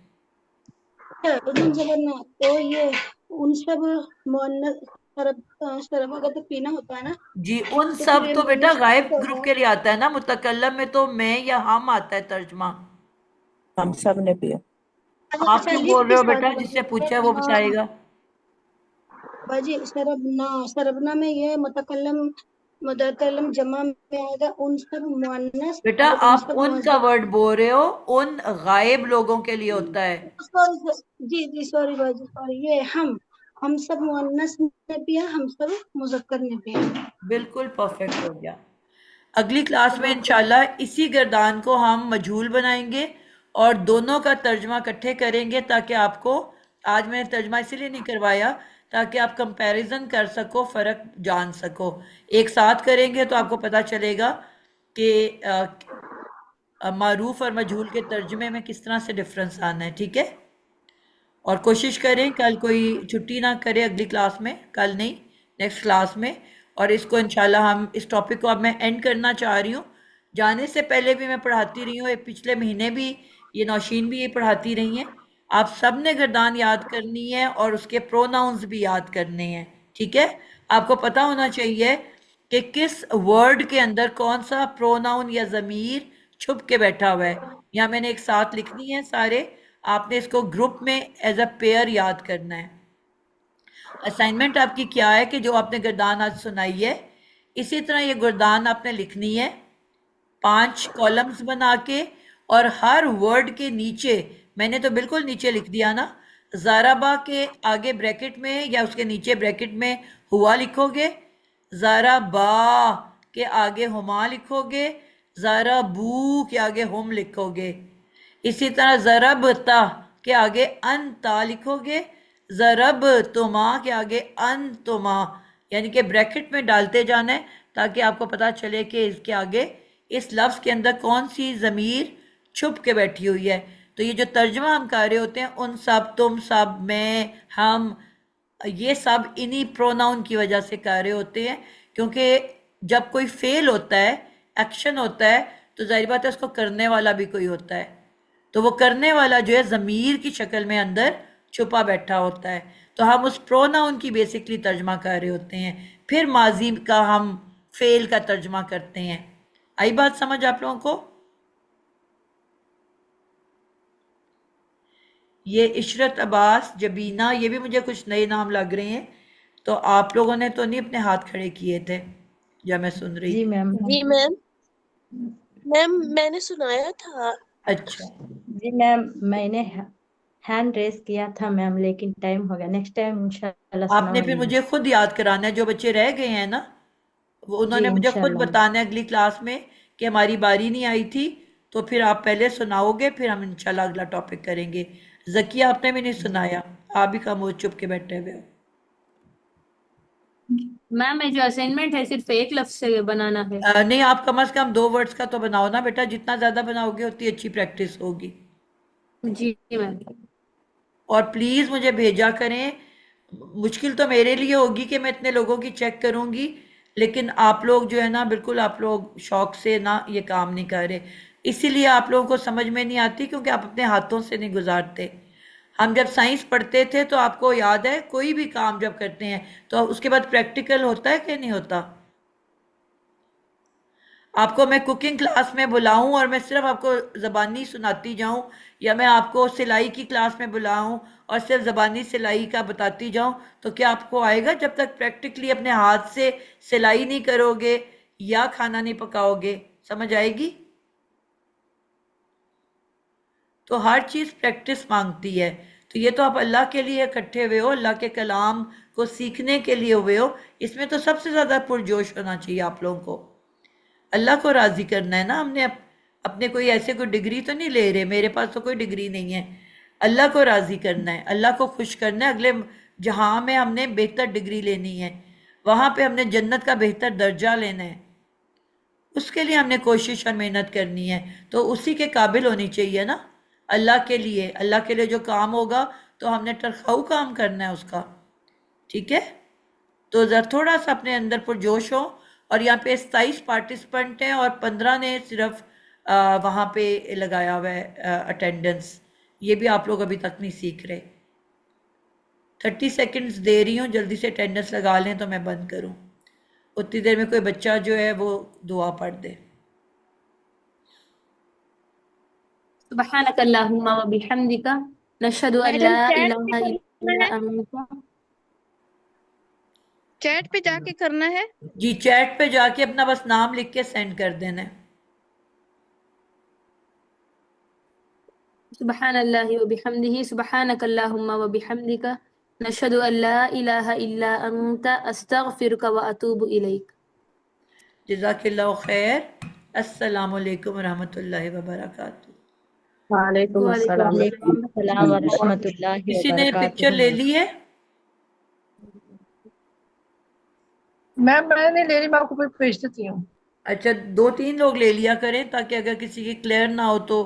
उन जबरना तो ये उन सब मुअन्नस शरबा का तो पीना होता है ना, जी उन तो फिर सब ये तो बेटा मुअन्नस गायब हो ग्रुप गया। के लिए आता है ना, मुतकल्लम में तो मैं या हम आता है तर्जमा। हम सब ने पिया। आप अच्छा क्यों लिफ बोल के रहे हो साथ बेटा? बाजी जिससे पूछा है वो बताएगा। बाजी शरबना शरबना में ये मुतकल्लम जमा में आएगा उन सब मुअन्नस बेटा और उन आप सब उन का मुअज्जम। वर्ड बोल रहे हो, उन गायब लोगों के लिए होता है। सॉरी जी जी सॉरी बाजी सॉरी, ये हम सब मुअन्नस ने पिया, हम सब मुजक्कर ने पिया। बिल्कुल परफेक्ट हो गया। अगली क्लास में इंशाल्लाह इसी गर्दान को हम मजहूल बनाएंगे और दोनों का तर्जमा इकट्ठे करेंगे, ताकि आपको, आज मैंने तर्जमा इसीलिए नहीं करवाया ताकि आप कंपैरिजन कर सको, फ़र्क जान सको। एक साथ करेंगे तो आपको पता चलेगा कि मारूफ और मजहूल के तर्जमे में किस तरह से डिफरेंस आना है, ठीक है। और कोशिश करें कल कोई छुट्टी ना करे अगली क्लास में, कल नहीं नेक्स्ट क्लास में। और इसको इंशाल्लाह हम इस टॉपिक को अब मैं एंड करना चाह रही हूँ। जाने से पहले भी मैं पढ़ाती रही हूँ, एक पिछले महीने भी ये नौशीन भी ये पढ़ाती रही हैं। आप सब ने गर्दान याद करनी है और उसके प्रोनाउंस भी याद करने हैं, ठीक है। आपको पता होना चाहिए कि किस वर्ड के अंदर कौन सा प्रोनाउन या ज़मीर छुप के बैठा हुआ है। यहाँ मैंने एक साथ लिखनी है सारे, आपने इसको ग्रुप में एज अ पेयर याद करना है। असाइनमेंट आपकी क्या है कि जो आपने गर्दान आज सुनाई है, इसी तरह ये गर्दान आपने लिखनी है 5 कॉलम्स बना के, और हर वर्ड के नीचे, मैंने तो बिल्कुल नीचे लिख दिया ना, ज़ाराबा के आगे ब्रैकेट में या उसके नीचे ब्रैकेट में हुआ लिखोगे, ज़ाराबा के आगे हुमा लिखोगे, ज़ाराबू के आगे हुम लिखोगे। इसी तरह ज़रबता के आगे अनता लिखोगे, ज़रब तुमा के आगे अन तुमा, यानी कि ब्रैकेट में डालते जाना है ताकि आपको पता चले कि इसके आगे इस लफ्ज़ के अंदर कौन सी ज़मीर छुप के बैठी हुई है। तो ये जो तर्जमा हम कर रहे होते हैं, उन सब, तुम सब, मैं, हम, ये सब इन्हीं प्रोनाउन की वजह से कर रहे होते हैं, क्योंकि जब कोई फेल होता है, एक्शन होता है, तो जाहिर बात है उसको करने वाला भी कोई होता है, तो वो करने वाला जो है ज़मीर की शक्ल में अंदर छुपा बैठा होता है। तो हम उस प्रोनाउन की बेसिकली तर्जमा कर रहे होते हैं, फिर माजी का हम फेल का तर्जमा करते हैं। आई बात समझ आप लोगों को? ये इशरत अब्बास, जबीना, ये भी मुझे कुछ नए नाम लग रहे हैं, तो आप लोगों ने तो नहीं अपने हाथ खड़े किए थे जब मैं सुन रही जी थी? मैम। जी मैम, मैम मैंने सुनाया था। अच्छा, जी मैम, मैंने हैंड रेस किया था मैम, लेकिन टाइम हो गया। नेक्स्ट टाइम इंशाल्लाह आपने फिर सुनाऊंगी। मुझे खुद याद कराना है, जो बच्चे रह गए हैं ना, वो जी उन्होंने मुझे खुद इंशाल्लाह। बताना है अगली क्लास में कि हमारी बारी नहीं आई थी, तो फिर आप पहले सुनाओगे, फिर हम इंशाल्लाह अगला टॉपिक करेंगे। जकिया, आपने भी नहीं सुनाया, आप भी खामोश चुप के बैठे हुए हो। मैम ये जो असाइनमेंट है सिर्फ एक लफ्ज से बनाना है? नहीं, आप कम से कम 2 वर्ड्स का तो बनाओ ना बेटा, जितना ज़्यादा बनाओगे उतनी अच्छी प्रैक्टिस होगी। जी मैम। और प्लीज़ मुझे भेजा करें, मुश्किल तो मेरे लिए होगी कि मैं इतने लोगों की चेक करूंगी, लेकिन आप लोग जो है ना, बिल्कुल आप लोग शौक से ना ये काम नहीं कर रहे, इसीलिए आप लोगों को समझ में नहीं आती, क्योंकि आप अपने हाथों से नहीं गुजारते। हम जब साइंस पढ़ते थे तो आपको याद है, कोई भी काम जब करते हैं तो उसके बाद प्रैक्टिकल होता है कि नहीं होता? आपको मैं कुकिंग क्लास में बुलाऊं और मैं सिर्फ आपको ज़बानी सुनाती जाऊं, या मैं आपको सिलाई की क्लास में बुलाऊं और सिर्फ ज़बानी सिलाई का बताती जाऊं, तो क्या आपको आएगा? जब तक प्रैक्टिकली अपने हाथ से सिलाई नहीं करोगे या खाना नहीं पकाओगे। समझ आएगी? तो हर चीज़ प्रैक्टिस मांगती है। तो ये तो आप अल्लाह के लिए इकट्ठे हुए हो, अल्लाह के कलाम को सीखने के लिए हुए हो, इसमें तो सबसे ज़्यादा पुरजोश होना चाहिए आप लोगों को। अल्लाह को राज़ी करना है ना हमने, अपने कोई ऐसे कोई डिग्री तो नहीं ले रहे, मेरे पास तो कोई डिग्री नहीं है। अल्लाह को राज़ी करना है, अल्लाह को खुश करना है। अगले जहाँ में हमने बेहतर डिग्री लेनी है, वहाँ पे हमने जन्नत का बेहतर दर्जा लेना है, उसके लिए हमने कोशिश और मेहनत करनी है। तो उसी के काबिल होनी चाहिए ना, अल्लाह के लिए। अल्लाह के लिए जो काम होगा तो हमने टरखाऊ काम करना है उसका, ठीक है? तो ज़रा थोड़ा सा अपने अंदर पुरजोश हो। और यहाँ पे 27 पार्टिसिपेंट हैं और 15 ने सिर्फ वहाँ पे लगाया हुआ है अटेंडेंस। ये भी आप लोग अभी तक नहीं सीख रहे। 30 सेकंड्स दे रही हूँ, जल्दी से अटेंडेंस लगा लें तो मैं बंद करूँ। उतनी देर में कोई बच्चा जो है वो दुआ पढ़ दे। सुब्हानक अल्लाहुम्मा व बिहम्दिका नशहदु अन ला इलाहा इल्ला अंता। चैट पे जाके करना है? जी, चैट पे जाके अपना बस नाम लिख के सेंड कर देना है। सुब्हानल्लाहि व बिहम्दिही सुब्हानक अल्लाहुम्मा व बिहम्दिका नशहदु अन ला इलाहा इल्ला अंता अस्तगफिरुका व अतूबु इलैक। जज़ाकिल्लाहु खैर। अस्सलामु अलैकुम व रहमतुल्लाहि व बरकातुहू। वालेकुम अस्सलाम व रहमतुल्लाहि व किसी ने पिक्चर बरकातुहू। ले ली है? मैम मैंने ले ली, मैं आपको भेज देती हूँ। अच्छा, 2-3 लोग ले लिया करें ताकि अगर किसी की क्लियर ना हो तो